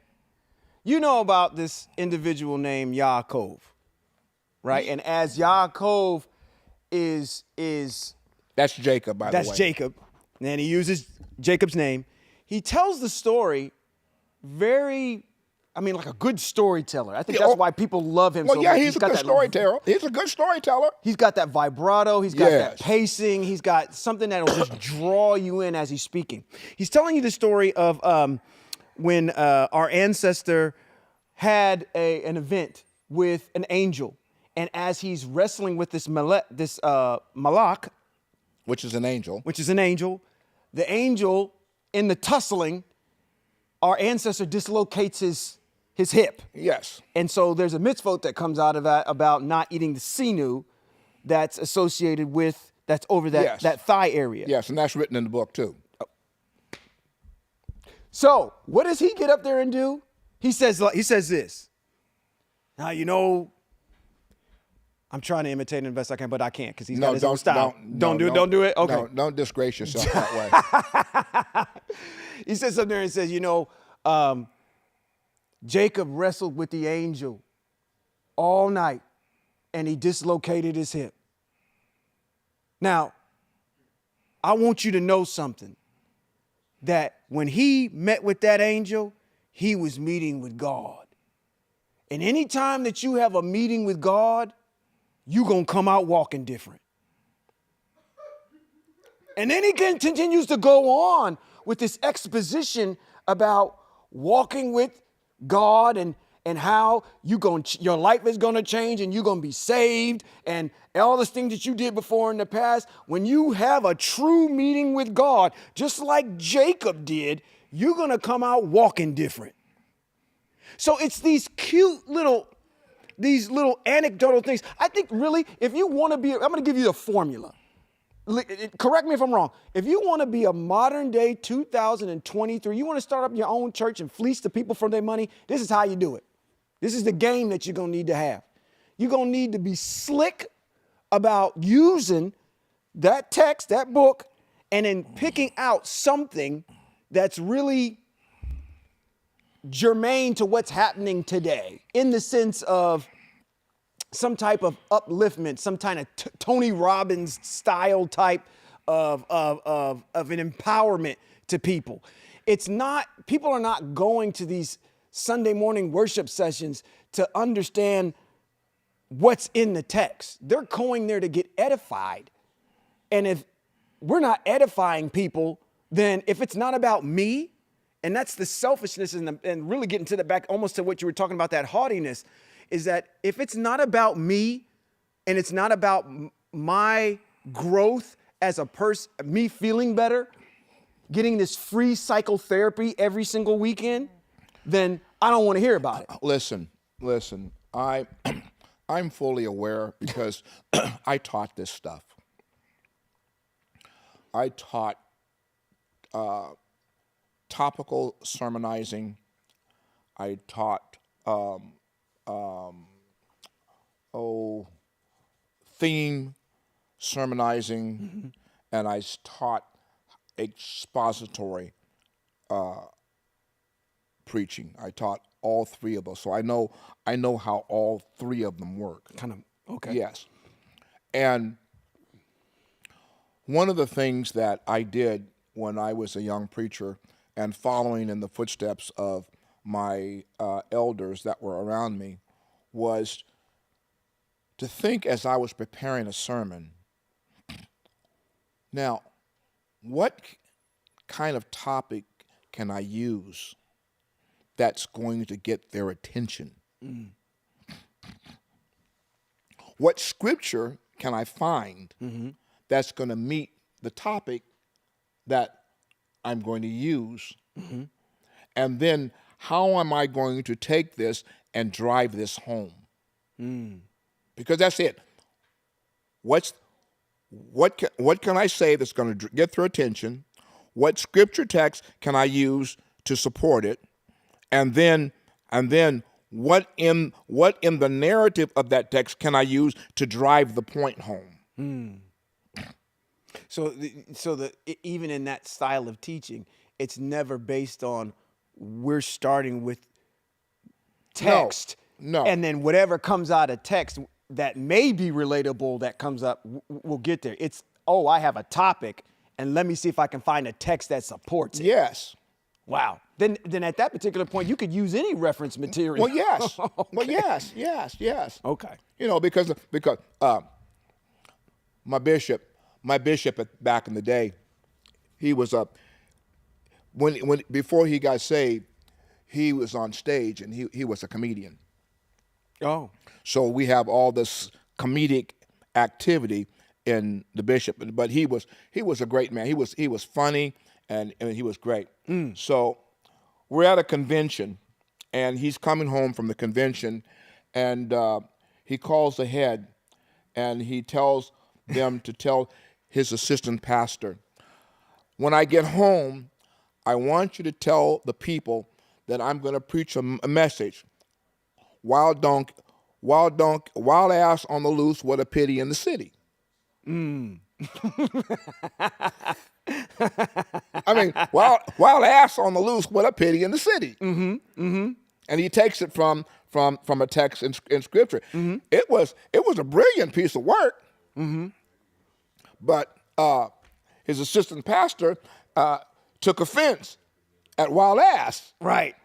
You know about this individual named Yaakov, right? And as Yaakov is that's Jacob, by the way. That's Jacob, and he uses Jacob's name. He tells the story like a good storyteller. I think that's why people love him so much. He's a good storyteller. He's a good storyteller. He's got that vibrato. He's got that pacing. He's got something that'll just draw you in as he's speaking. He's telling you the story of when our ancestor had an event with an angel. And as he's wrestling with this malak, which is an angel, the angel, in the tussling, our ancestor dislocates his hip. Yes. And so there's a mitzvot that comes out of that about not eating the sinew that's associated with, that's over that thigh area. Yes, and that's written in the book too. So what does he get up there and do? He says this. Now, I'm trying to imitate him the best I can, but I can't because he's got his own style. Don't do it. Okay. No, don't disgrace yourself that way. He says up there and says, Jacob wrestled with the angel all night and he dislocated his hip. Now, I want you to know something, that when he met with that angel, he was meeting with God. And anytime that you have a meeting with God, you're going to come out walking different. And then he continues to go on with this exposition about walking with God and how your life is going to change and you're going to be saved and all the things that you did before in the past. When you have a true meeting with God, just like Jacob did, you're going to come out walking different. So it's these cute little anecdotal things. I think really, if you want to be, I'm going to give you the formula. Correct me if I'm wrong. If you want to be a modern day 2023, you want to start up your own church and fleece the people for their money, this is how you do it. This is the game that you're going to need to have. You're going to need to be slick about using that text, that book, and then picking out something that's really germane to what's happening today, in the sense of some type of upliftment, some kind of Tony Robbins style type of an empowerment to people. It's not, people are not going to these Sunday morning worship sessions to understand what's in the text. They're going there to get edified. And if we're not edifying people, then if it's not about me, and that's the selfishness and really getting to the back almost to what you were talking about, that haughtiness, is that if it's not about me and it's not about my growth as a person, me feeling better, getting this free psychotherapy every single weekend, then I don't want to hear about it. Listen, I'm fully aware because I taught this stuff. I taught topical sermonizing. I taught theme sermonizing, and I taught expository preaching. I taught all three of those, so I know how all three of them work. Kind of, okay. Yes, and one of the things that I did when I was a young preacher, and following in the footsteps of my elders that were around me, was to think as I was preparing a sermon, now, what kind of topic can I use that's going to get their attention? What scripture can I find that's going to meet the topic that I'm going to use? And then how am I going to take this and drive this home? Because that's it. What can I say that's going to get their attention? What scripture text can I use to support it? And then what in the narrative of that text can I use to drive the point home? So even in that style of teaching, it's never based on we're starting with text. No. And then whatever comes out of text that may be relatable that comes up, we'll get there. It's, I have a topic, and let me see if I can find a text that supports it. Yes. Wow. Then at that particular point, you could use any reference material. Well, yes. Okay. Well, yes. Okay. You know, because my bishop back in the day, he was when before he got saved, he was on stage and he was a comedian. Oh. So we have all this comedic activity in the bishop, but he was a great man. He was funny and he was great. So we're at a convention, and he's coming home from the convention, and he calls ahead, and he tells them to tell his assistant pastor, when I get home, I want you to tell the people that I'm going to preach a message. Wild ass on the loose, what a pity in the city. I mean, wild ass on the loose, what a pity in the city. And he takes it from a text in scripture. It was a brilliant piece of work. But his assistant pastor took offense at wild ass. Right.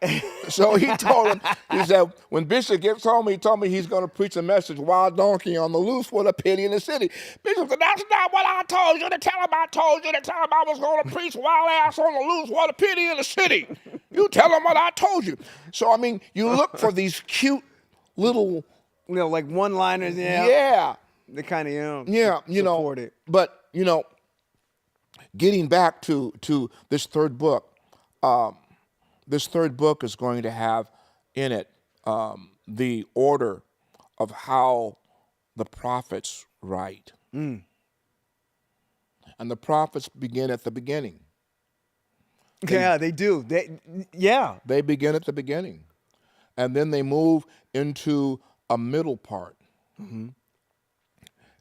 So he told him, he said, when Bishop gets home, he told me he's going to preach a message, wild donkey on the loose, what a pity in the city. Bishop said, that's not what I told you to tell him. I told you to tell him I was going to preach wild ass on the loose, what a pity in the city. You tell him what I told you. So, I mean, you look for these cute little... like one-liners, Yeah. They kind of, support it. But, getting back to this third book, this third book is going to have in it the order of how the prophets write. And the prophets begin at the beginning. They do. They begin at the beginning. And then they move into a middle part.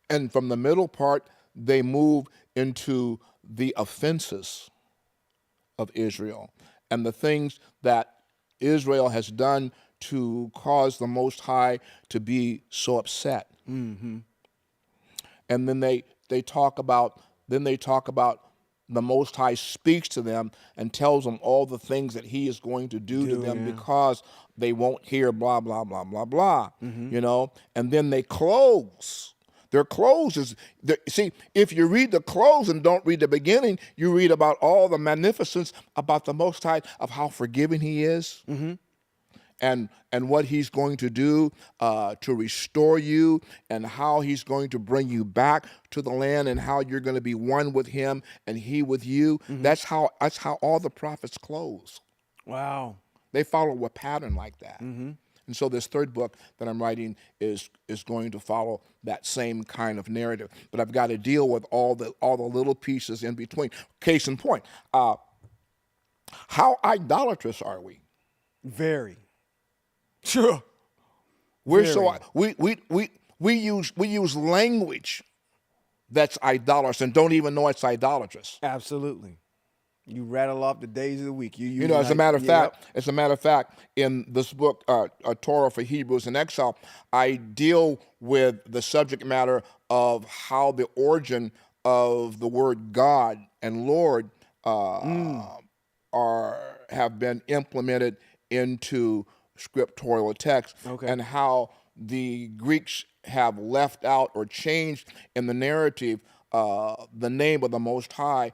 And from the middle part, they move into the offenses of Israel and the things that Israel has done to cause the Most High to be so upset. Mm-hmm. And then they talk about the Most High speaks to them and tells them all the things that He is going to do to them because they won't hear blah blah blah blah blah. You know, and then they close. Their close is, see, if you read the close and don't read the beginning, you read about all the magnificence about the Most High, of how forgiving He is, and what He's going to do to restore you, and how He's going to bring you back to the land, and how you're going to be one with Him and He with you. That's how all the prophets close. Wow. They follow a pattern like that. And so this third book that I'm writing is going to follow that same kind of narrative. But I've got to deal with all the little pieces in between. Case in point, how idolatrous are we? Very. Sure. We're so we use language that's idolatrous and don't even know it's idolatrous. Absolutely. You rattle off the days of the week. You know, as a matter of fact, in this book, A Torah for Hebrews in Exile, I deal with the subject matter of how the origin of the word God and Lord have been implemented into scriptural text, and how the Greeks have left out or changed in the narrative the name of the Most High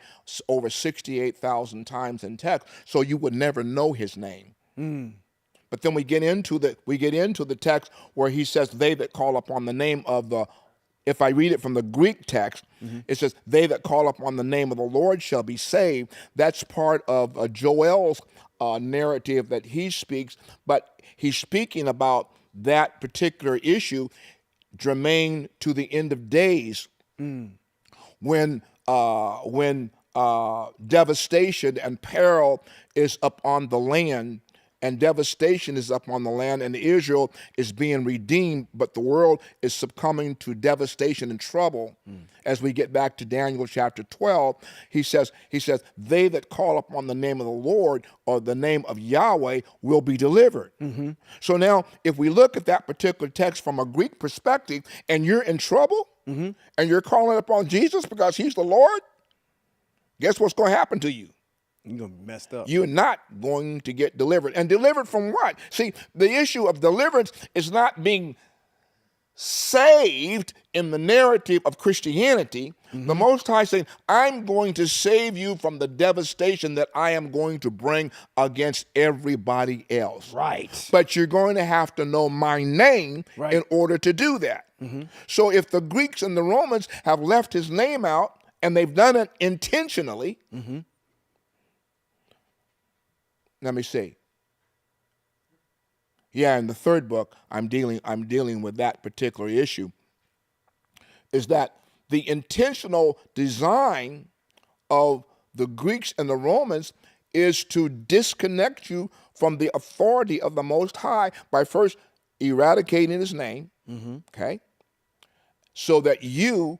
over 68,000 times in text, so you would never know His name. But then we get into the text where He says, "They that call upon the name of the," if I read it from the Greek text, it says, "They that call upon the name of the Lord shall be saved." That's part of Joel's narrative that he speaks, but he's speaking about that particular issue germane to the end of days. When devastation and peril is upon the land, and devastation is upon the land, and Israel is being redeemed, but the world is succumbing to devastation and trouble. As we get back to Daniel chapter 12, he says, "They that call upon the name of the Lord, or the name of Yahweh, will be delivered." So now, if we look at that particular text from a Greek perspective, and you're in trouble, and you're calling upon Jesus because He's the Lord, guess what's going to happen to you? You're going to be messed up. You're not going to get delivered. And delivered from what? See, the issue of deliverance is not being saved in the narrative of Christianity. The Most High saying, "I'm going to save you from the devastation that I am going to bring against everybody else." Right. But you're going to have to know my name in order to do that. So if the Greeks and the Romans have left His name out, and they've done it intentionally, let me see. Yeah, in the third book, I'm dealing with that particular issue. Is that the intentional design of the Greeks and the Romans is to disconnect you from the authority of the Most High by first eradicating His name, okay? So that you,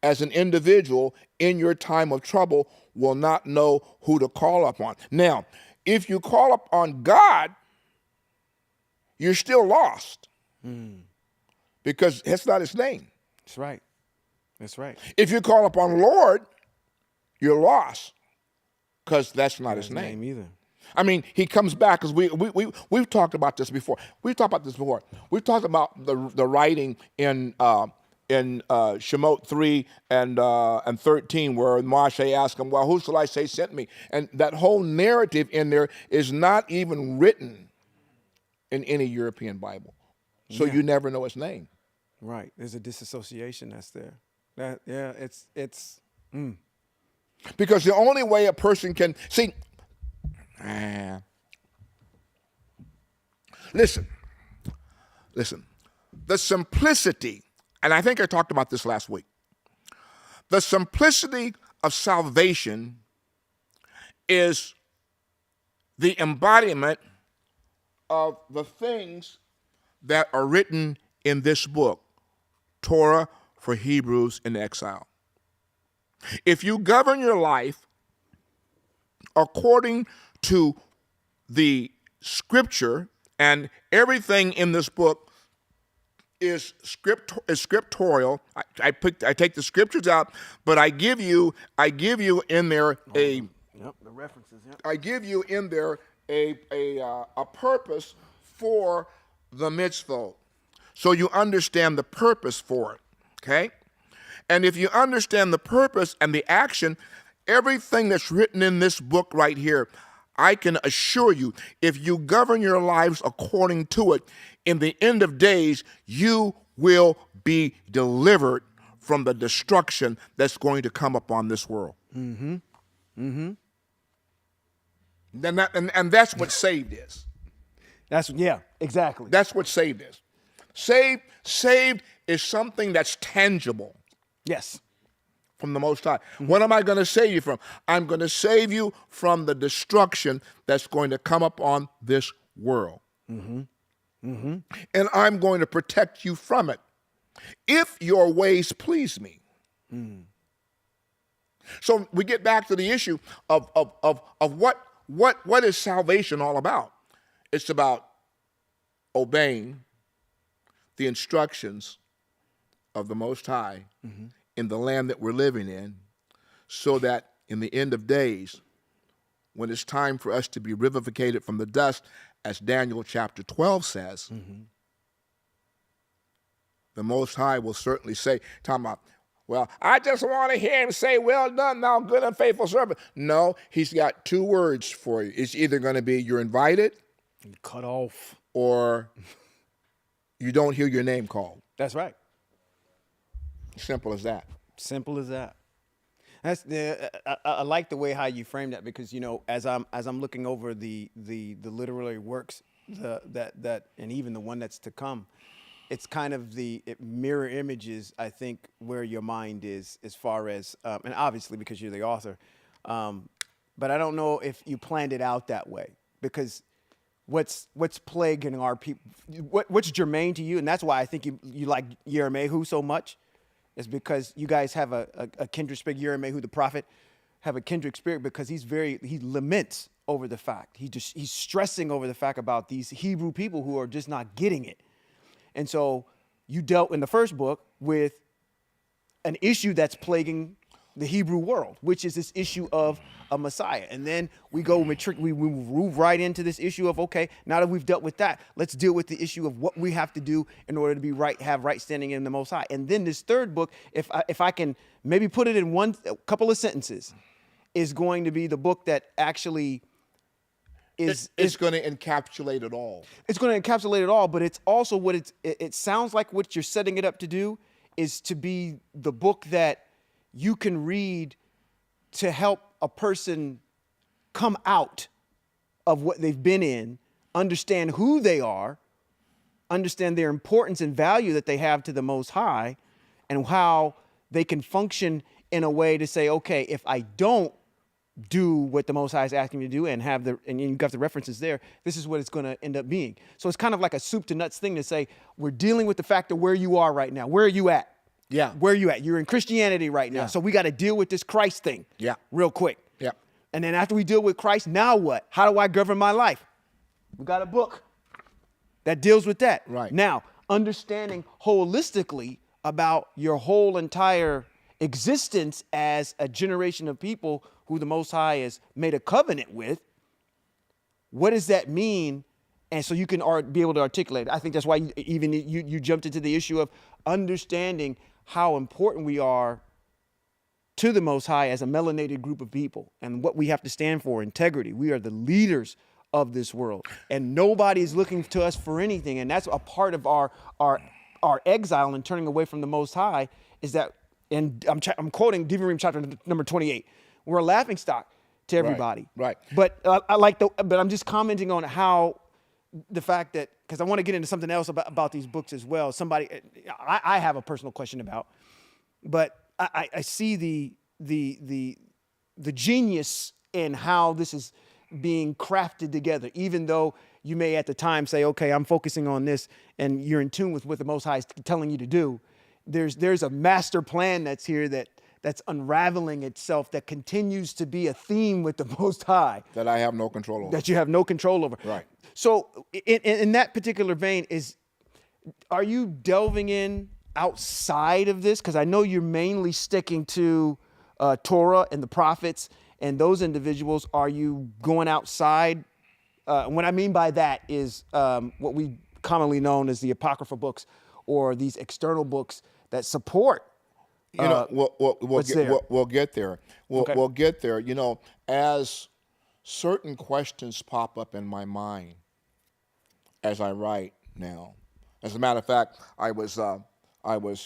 as an individual in your time of trouble, will not know who to call upon. Now, if you call upon God, you're still lost, because that's not His name. That's right. That's right. If you call upon Lord, you're lost, because that's not His name either. I mean, He comes back, because we've talked about this before. We've talked about the writing in Shemot 3 and 13, where Moshe asked him, "Well, who shall I say sent me?" And that whole narrative in there is not even written in any European Bible. So you never know His name. Right. There's a disassociation that's there. It's Because the only way a person can see, listen, the simplicity, and I think I talked about this last week, the simplicity of salvation is the embodiment of the things that are written in this book, Torah for Hebrews in Exile. If you govern your life according to the scripture And everything in this book is scriptorial. I take the scriptures out, but I give you in there a Yep, the references. Yep. I give you in there a purpose for the mitzvot, so you understand the purpose for it. Okay, and if you understand the purpose and the action, everything that's written in this book right here, I can assure you, if you govern your lives according to it, in the end of days, you will be delivered from the destruction that's going to come upon this world. Mm-hmm. Mm-hmm. And that's what saved is. Exactly. That's what saved is. Saved is something that's tangible. Yes. From the Most High. Mm-hmm. What am I going to save you from? I'm going to save you from the destruction that's going to come upon this world. Mm-hmm. Mm-hmm. And I'm going to protect you from it if your ways please me. Mm. So we get back to the issue of what is salvation all about? It's about obeying the instructions of the Most High in the land that we're living in, so that in the end of days, when it's time for us to be revivificated from the dust, as Daniel chapter 12 says, the Most High will certainly say, talking about, well, I just want to hear him say, well done, thou good and faithful servant. No, he's got two words for you. It's either going to be you're invited, cut off, or you don't hear your name called. That's right. Simple as that. Simple as that. I like the way how you frame that, because as I'm looking over the literary works that and even the one that's to come, it's kind of it mirror images, I think, where your mind is as far as and obviously because you're the author, but I don't know if you planned it out that way, because what's plaguing our people, what's germane to you, and that's why I think you like YAHWEH so much. Is because you guys have a kindred spirit. YAHWEH, the prophet, have a kindred spirit, because he laments over the fact. He's stressing over the fact about these Hebrew people who are just not getting it. And so you dealt in the first book with an issue that's plaguing the Hebrew world, which is this issue of a Messiah. And then we move right into this issue of, okay, now that we've dealt with that, let's deal with the issue of what we have to do in order to be right, have right standing in the Most High. And then this third book, if I can maybe put it in a couple of sentences, is going to be the book that actually is going to encapsulate it all. It's going to encapsulate it all, but it's also it sounds like what you're setting it up to do is to be the book that you can read to help a person come out of what they've been in, understand who they are, understand their importance and value that they have to the Most High, and how they can function in a way to say, okay, if I don't do what the Most High is asking me to do, and you've got the references there, this is what it's going to end up being. So it's kind of like a soup to nuts thing to say, we're dealing with the fact of where you are right now. Where are you at? Yeah. Where are you at? You're in Christianity right now. Yeah. So we got to deal with this Christ thing. Yeah. Real quick. Yeah. And then after we deal with Christ, now what? How do I govern my life? We got a book that deals with that. Right. Now, understanding holistically about your whole entire existence as a generation of people who the Most High has made a covenant with, what does that mean? And so you can be able to articulate it. I think that's why you jumped into the issue of understanding how important we are to the Most High as a melanated group of people, and what we have to stand for: integrity. We are the leaders of this world, and nobody is looking to us for anything. And that's a part of our exile and turning away from the Most High, is that, and I'm quoting Devarim chapter number 28. We're a laughing stock to everybody. Right. But but I'm just commenting on how the fact that, because I want to get into something else about these books as well. I have a personal question about, but I see the genius in how this is being crafted together, even though you may at the time say, okay, I'm focusing on this, and you're in tune with what the Most High is telling you to do. There's a master plan that's here that's unraveling itself, that continues to be a theme with the Most High. That I have no control over. That you have no control over. Right. So in that particular vein, are you delving in outside of this? Because I know you're mainly sticking to Torah and the prophets and those individuals. Are you going outside? What I mean by that is what we commonly known as the Apocrypha books or these external books that support. We'll get there. We'll get there. As certain questions pop up in my mind as I write now. As a matter of fact, I was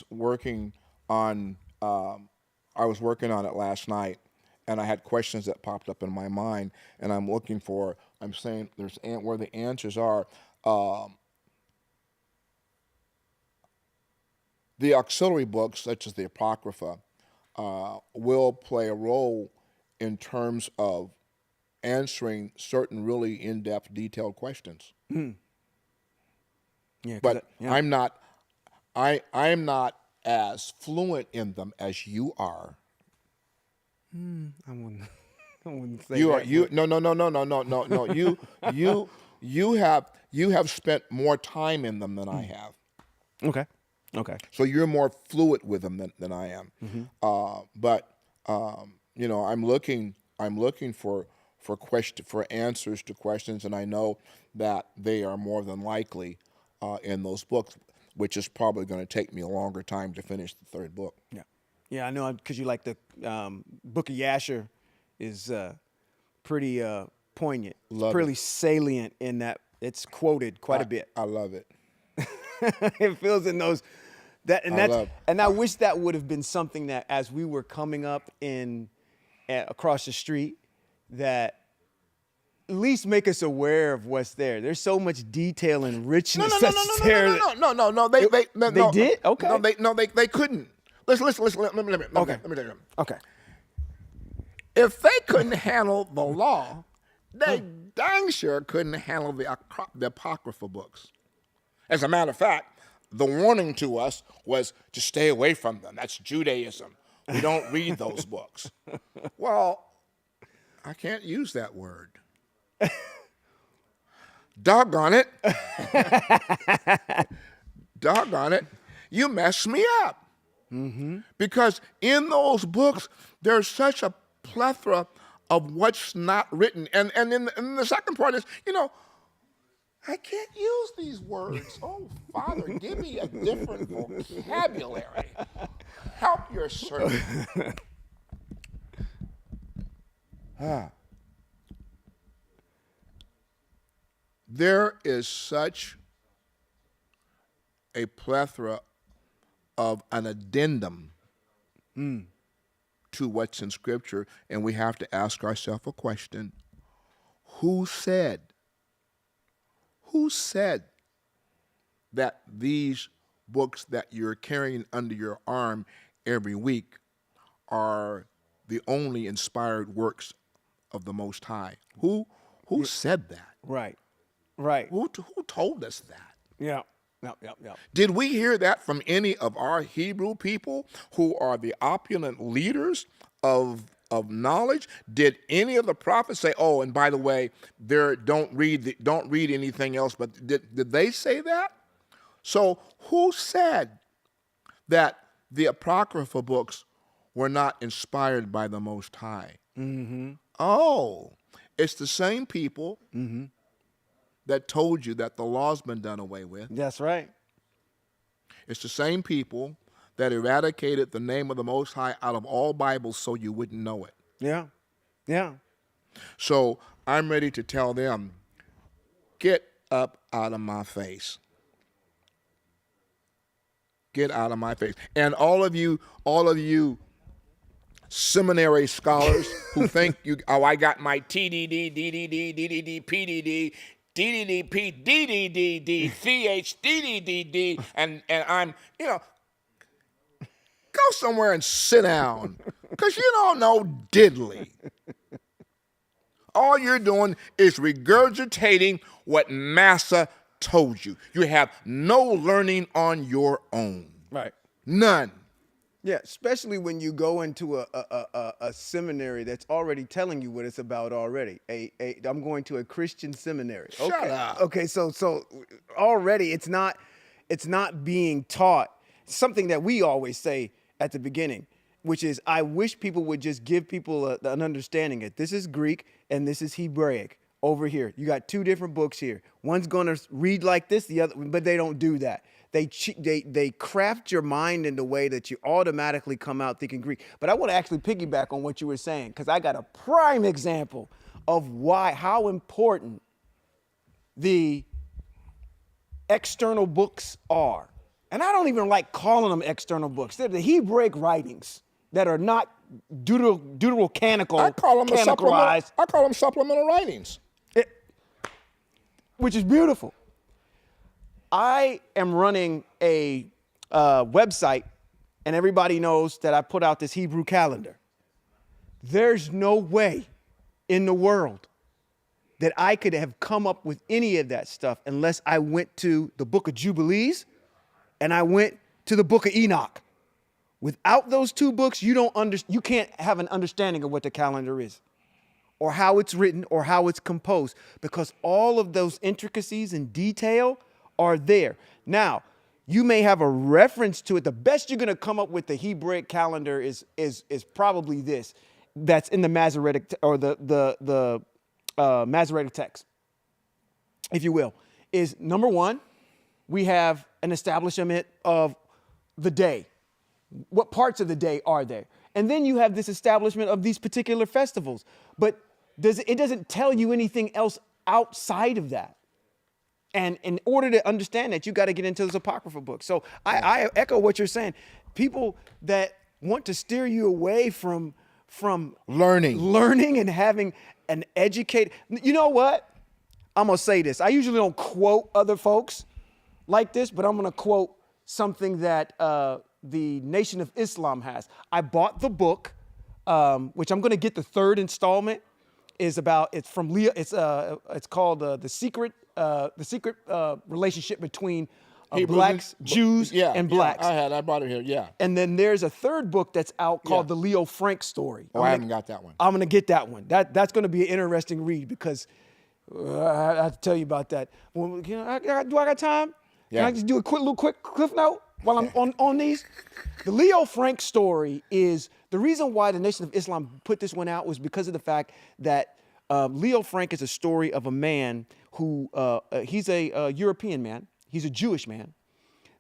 working on it last night, and I had questions that popped up in my mind, and I'm saying there's where the answers are. The auxiliary books, such as the Apocrypha, will play a role in terms of answering certain really in-depth, detailed questions. Yeah, but I'm not as fluent in them as you are. I wouldn't say You that. are no. You have spent more time in them than I have. Okay. So you're more fluid with them than I am. I'm looking for answers to questions, and I know that they are more than likely in those books, which is probably going to take me a longer time to finish the third book. Yeah, I know, because you like the Book of Yasher is pretty poignant. Love pretty it. salient in that it's quoted quite a bit. I love it. It feels in those I wish that would have been something that as we were coming up across the street, that at least make us aware of what's there. There's so much detail and richness that's there. No. They did? Okay. They couldn't. Listen. Let me tell you. Okay. If they couldn't handle the law, they dang sure couldn't handle the Apocrypha books. As a matter of fact, the warning to us was to stay away from them. That's Judaism. We don't read those books. Well, I can't use that word. Doggone it. Doggone it. You messed me up. Because in those books, there's such a plethora of what's not written. And in the second part is, I can't use these words. Oh, Father, give me a different vocabulary. Help your servant. There is such a plethora of an addendum to what's in Scripture, and we have to ask ourselves a question. Who said that these books that you're carrying under your arm every week are the only inspired works of the Most High? Who said that? Right. Who told us that? Yeah. Did we hear that from any of our Hebrew people who are the opulent leaders of knowledge? Did any of the prophets say, "Oh, and by the way, don't read anything else"? But did they say that? So who said that the Apocrypha books were not inspired by the Most High? Oh, it's the same people that told you that the law's been done away with. That's right. It's the same people that eradicated the name of the Most High out of all Bibles so you wouldn't know it. Yeah. So I'm ready to tell them, get up out of my face. Get out of my face. And all of you seminary scholars who think I got my TDD, DDD, DDD, PDD, DDD, DDD, CH, DDD, and I'm, go somewhere and sit down, because you don't know diddly. All you're doing is regurgitating what Massa told you. You have no learning on your own. Right. None. Yeah, especially when you go into a seminary that's already telling you what it's about already. I'm going to a Christian seminary. Shut Okay. up. Okay, so already it's not being taught something that we always say at the beginning, which is I wish people would just give people an understanding that this is Greek and this is Hebraic over here. You got two different books here. One's going to read like this, the other, but they don't do that. They craft your mind in the way that you automatically come out thinking Greek. But I want to actually piggyback on what you were saying, because I got a prime example of how important the external books are. And I don't even like calling them external books. They're the Hebraic writings that are not deuterocanonical. I call them canonicalized, supplemental writings. which is beautiful. I am running a website, and everybody knows that I put out this Hebrew calendar. There's no way in the world that I could have come up with any of that stuff unless I went to the book of Jubilees and I went to the book of Enoch. Without those two books, you can't have an understanding of what the calendar is, or how it's written, or how it's composed, because all of those intricacies and detail are there. Now, you may have a reference to it. The best you're going to come up with the Hebraic calendar is probably this, that's in the Masoretic or the Masoretic text, if you will. Is number one, we have an establishment of the day. What parts of the day are there? And then you have this establishment of these particular festivals. But it doesn't tell you anything else outside of that. And in order to understand that, you got to get into those apocryphal books. So I echo what you're saying. People that want to steer you away from learning and having an educated. You know what? I'm gonna say this. I usually don't quote other folks like this, but I'm gonna quote something that the Nation of Islam has. I bought the book, which I'm gonna get the third installment. It's from Leah. It's called the secret relationship between blacks, Jews, and blacks. I bought it here. Yeah. And then there's a third book that's out called the Leo Frank story. I haven't got that one. I'm gonna get that one. That's gonna be an interesting read, because I have to tell you about that. Well, do I got time? Yeah. Can I just do a quick cliff note while I'm on these? The Leo Frank story is the reason why the Nation of Islam put this one out was because of the fact that Leo Frank is a story of a man who he's a European man. He's a Jewish man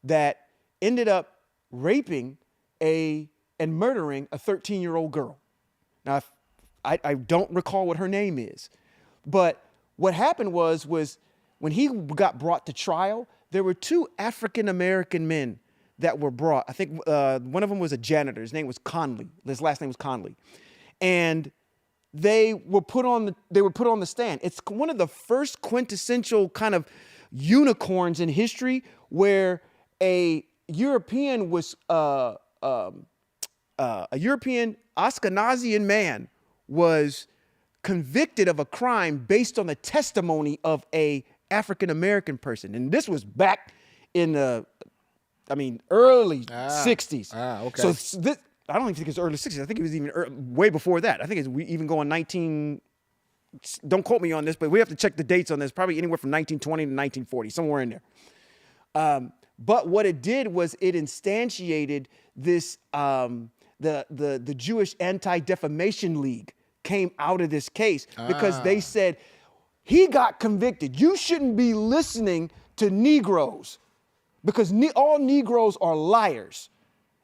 that ended up raping and murdering a 13-year-old girl. Now, I don't recall what her name is, but what happened was when he got brought to trial, there were two African-American men that were brought. I think one of them was a janitor. His name was Conley. His last name was Conley. And they were put on the stand. It's one of the first quintessential kind of unicorns in history where a European Ashkenazian man was convicted of a crime based on the testimony of a African-American person. And this was back in the, early 60s. Okay. So this, I don't even think it's early 60s. I think it was even way before that. I think it's even going 19, don't quote me on this, but we have to check the dates on this, probably anywhere from 1920 to 1940, somewhere in there. But what it did was it instantiated this, the Jewish Anti-Defamation League came out of this case because they said, he got convicted. You shouldn't be listening to Negroes because all Negroes are liars.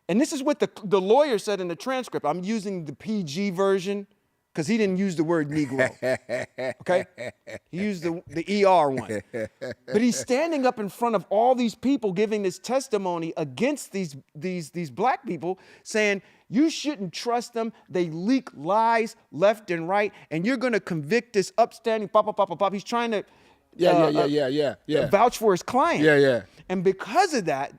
And this is what the lawyer said in the transcript. I'm using the PG version because he didn't use the word Negro, okay? He used the ER one. But he's standing up in front of all these people giving this testimony against these black people saying, you shouldn't trust them. They leak lies left and right, and you're going to convict this upstanding pop. He's trying to vouch for his client. Yeah. And because of that,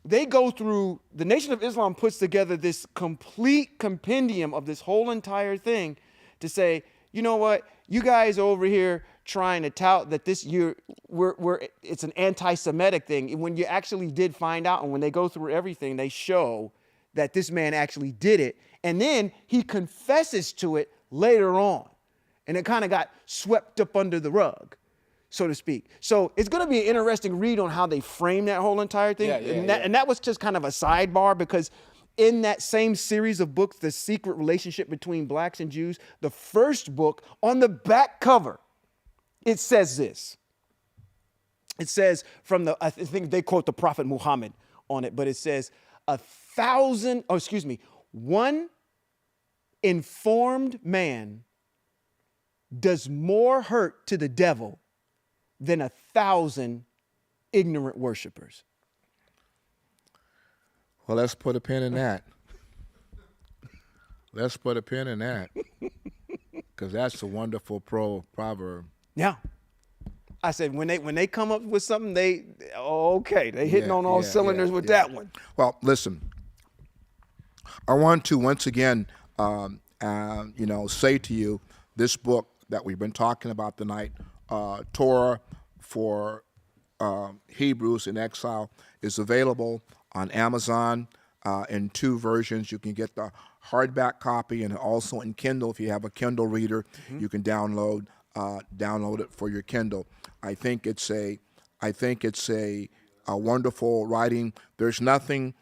they go through, the Nation of Islam puts together this complete compendium of this whole entire thing to say, you know what, you guys over here trying to tout that it's an anti-Semitic thing. And when you actually did find out, and when they go through everything, they show that this man actually did it. And then he confesses to it later on. And it kind of got swept up under the rug, so to speak. So it's going to be an interesting read on how they frame that whole entire thing. And that was just kind of a sidebar, because in that same series of books, The Secret Relationship Between Blacks and Jews, the first book, on the back cover, it says this. It says I think they quote the Prophet Muhammad on it, but it says 1 informed man does more hurt to the devil than 1,000 ignorant worshipers. Well, let's put a pin in that. Let's put a pin in that, because that's a wonderful proverb. Yeah. I said, when they come up with something, they hitting on all cylinders with that one. Well, listen, I want to once again, say to you, this book that we've been talking about tonight, Torah for Hebrews in Exile, is available on Amazon in 2 versions. You can get the hardback copy, and also in Kindle. If you have a Kindle reader, you can download it for your Kindle. I think it's a wonderful writing. You're not going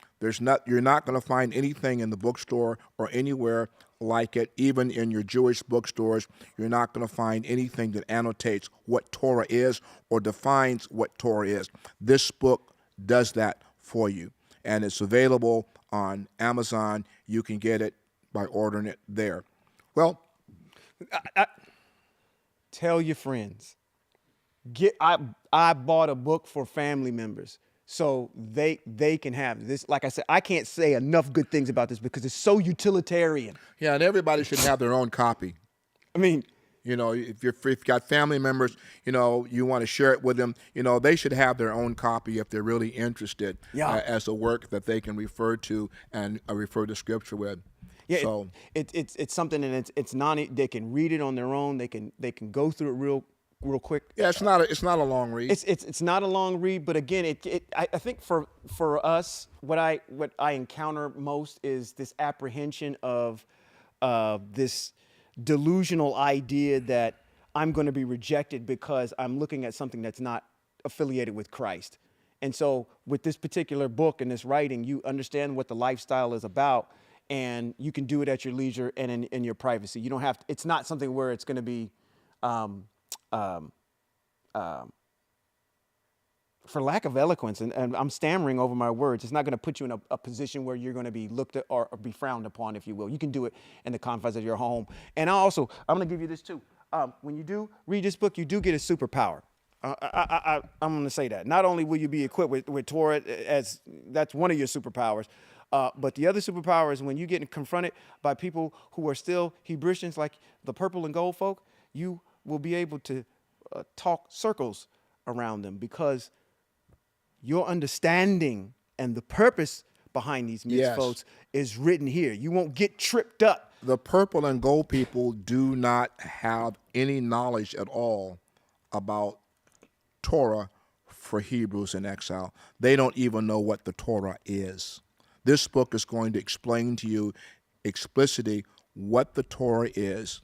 to find anything in the bookstore or anywhere like it. Even in your Jewish bookstores, you're not going to find anything that annotates what Torah is or defines what Torah is. This book does that for you, and it's available on Amazon. You can get it by ordering it there. Well, tell your friends. I bought a book for family members so they can have this. Like I said, I can't say enough good things about this because it's so utilitarian. Yeah, and everybody should have their own copy. I mean, if you've got family members, you want to share it with them, they should have their own copy if they're really interested as a work that they can refer to and refer to Scripture with. Yeah, so it's something, and it's not. They can read it on their own. They can go through it real quick. Yeah, it's not a long read. It's not a long read, but again, I think for us, what I encounter most is this apprehension of this delusional idea that I'm going to be rejected because I'm looking at something that's not affiliated with Christ. And so with this particular book and this writing, you understand what the lifestyle is about, and you can do it at your leisure and in your privacy. You don't have to, it's not something where it's going to be, for lack of eloquence, and I'm stammering over my words, it's not going to put you in a position where you're going to be looked at or be frowned upon, if you will. You can do it in the confines of your home. And I'm going to give you this too. When you do read this book, you do get a superpower. I'm going to say that. Not only will you be equipped with Torah, as that's one of your superpowers, but the other superpower is when you get confronted by people who are still Hebraians, like the purple and gold folk, you will be able to talk circles around them, because your understanding and the purpose behind these mitzvot is written here. You won't get tripped up. The purple and gold people do not have any knowledge at all about Torah for Hebrews in Exile. They don't even know what the Torah is. This book is going to explain to you explicitly what the Torah is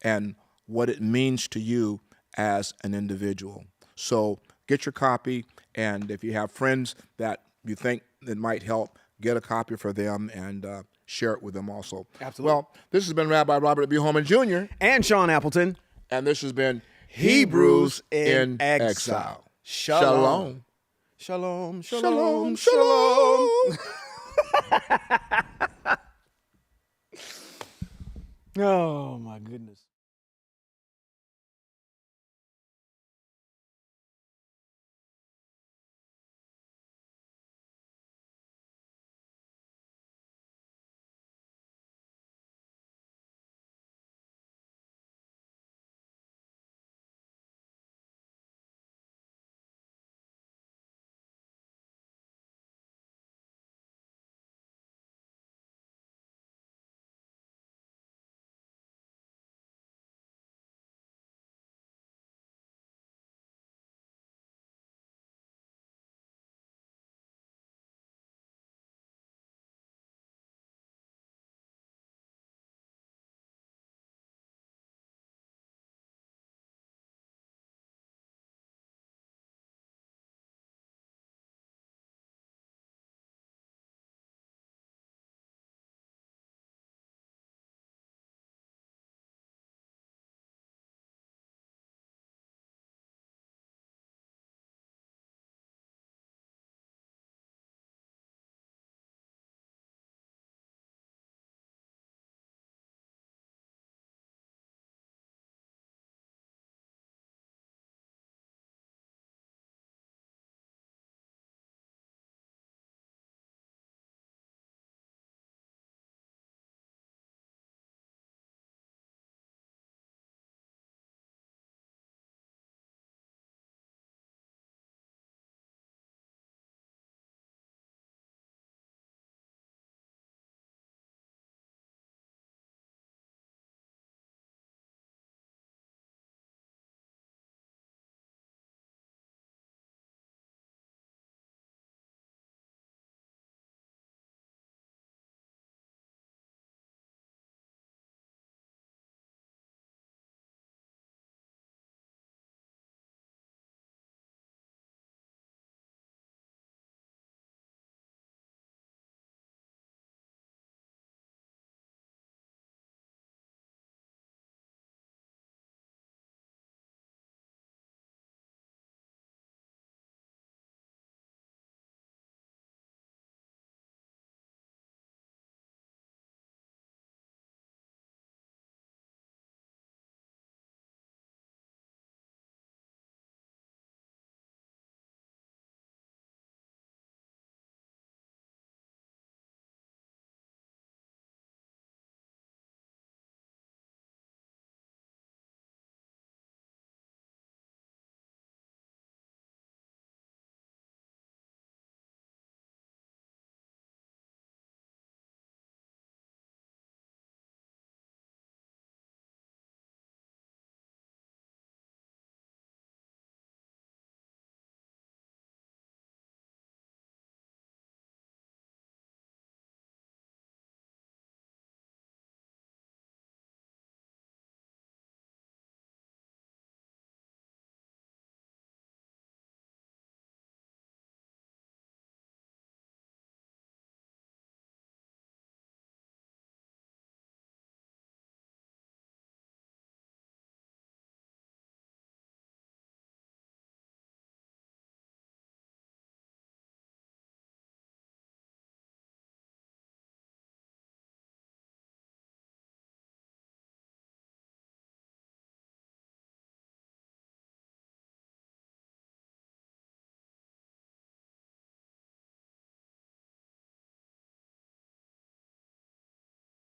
and what it means to you as an individual. So get your copy, and if you have friends that you think that might help, get a copy for them and share it with them also. Absolutely. Well, this has been Rabbi Robert B. Holman Jr. And Sean Appleton. And this has been Hebrews in Exile. Shalom. Shalom, shalom, shalom. Oh, my goodness.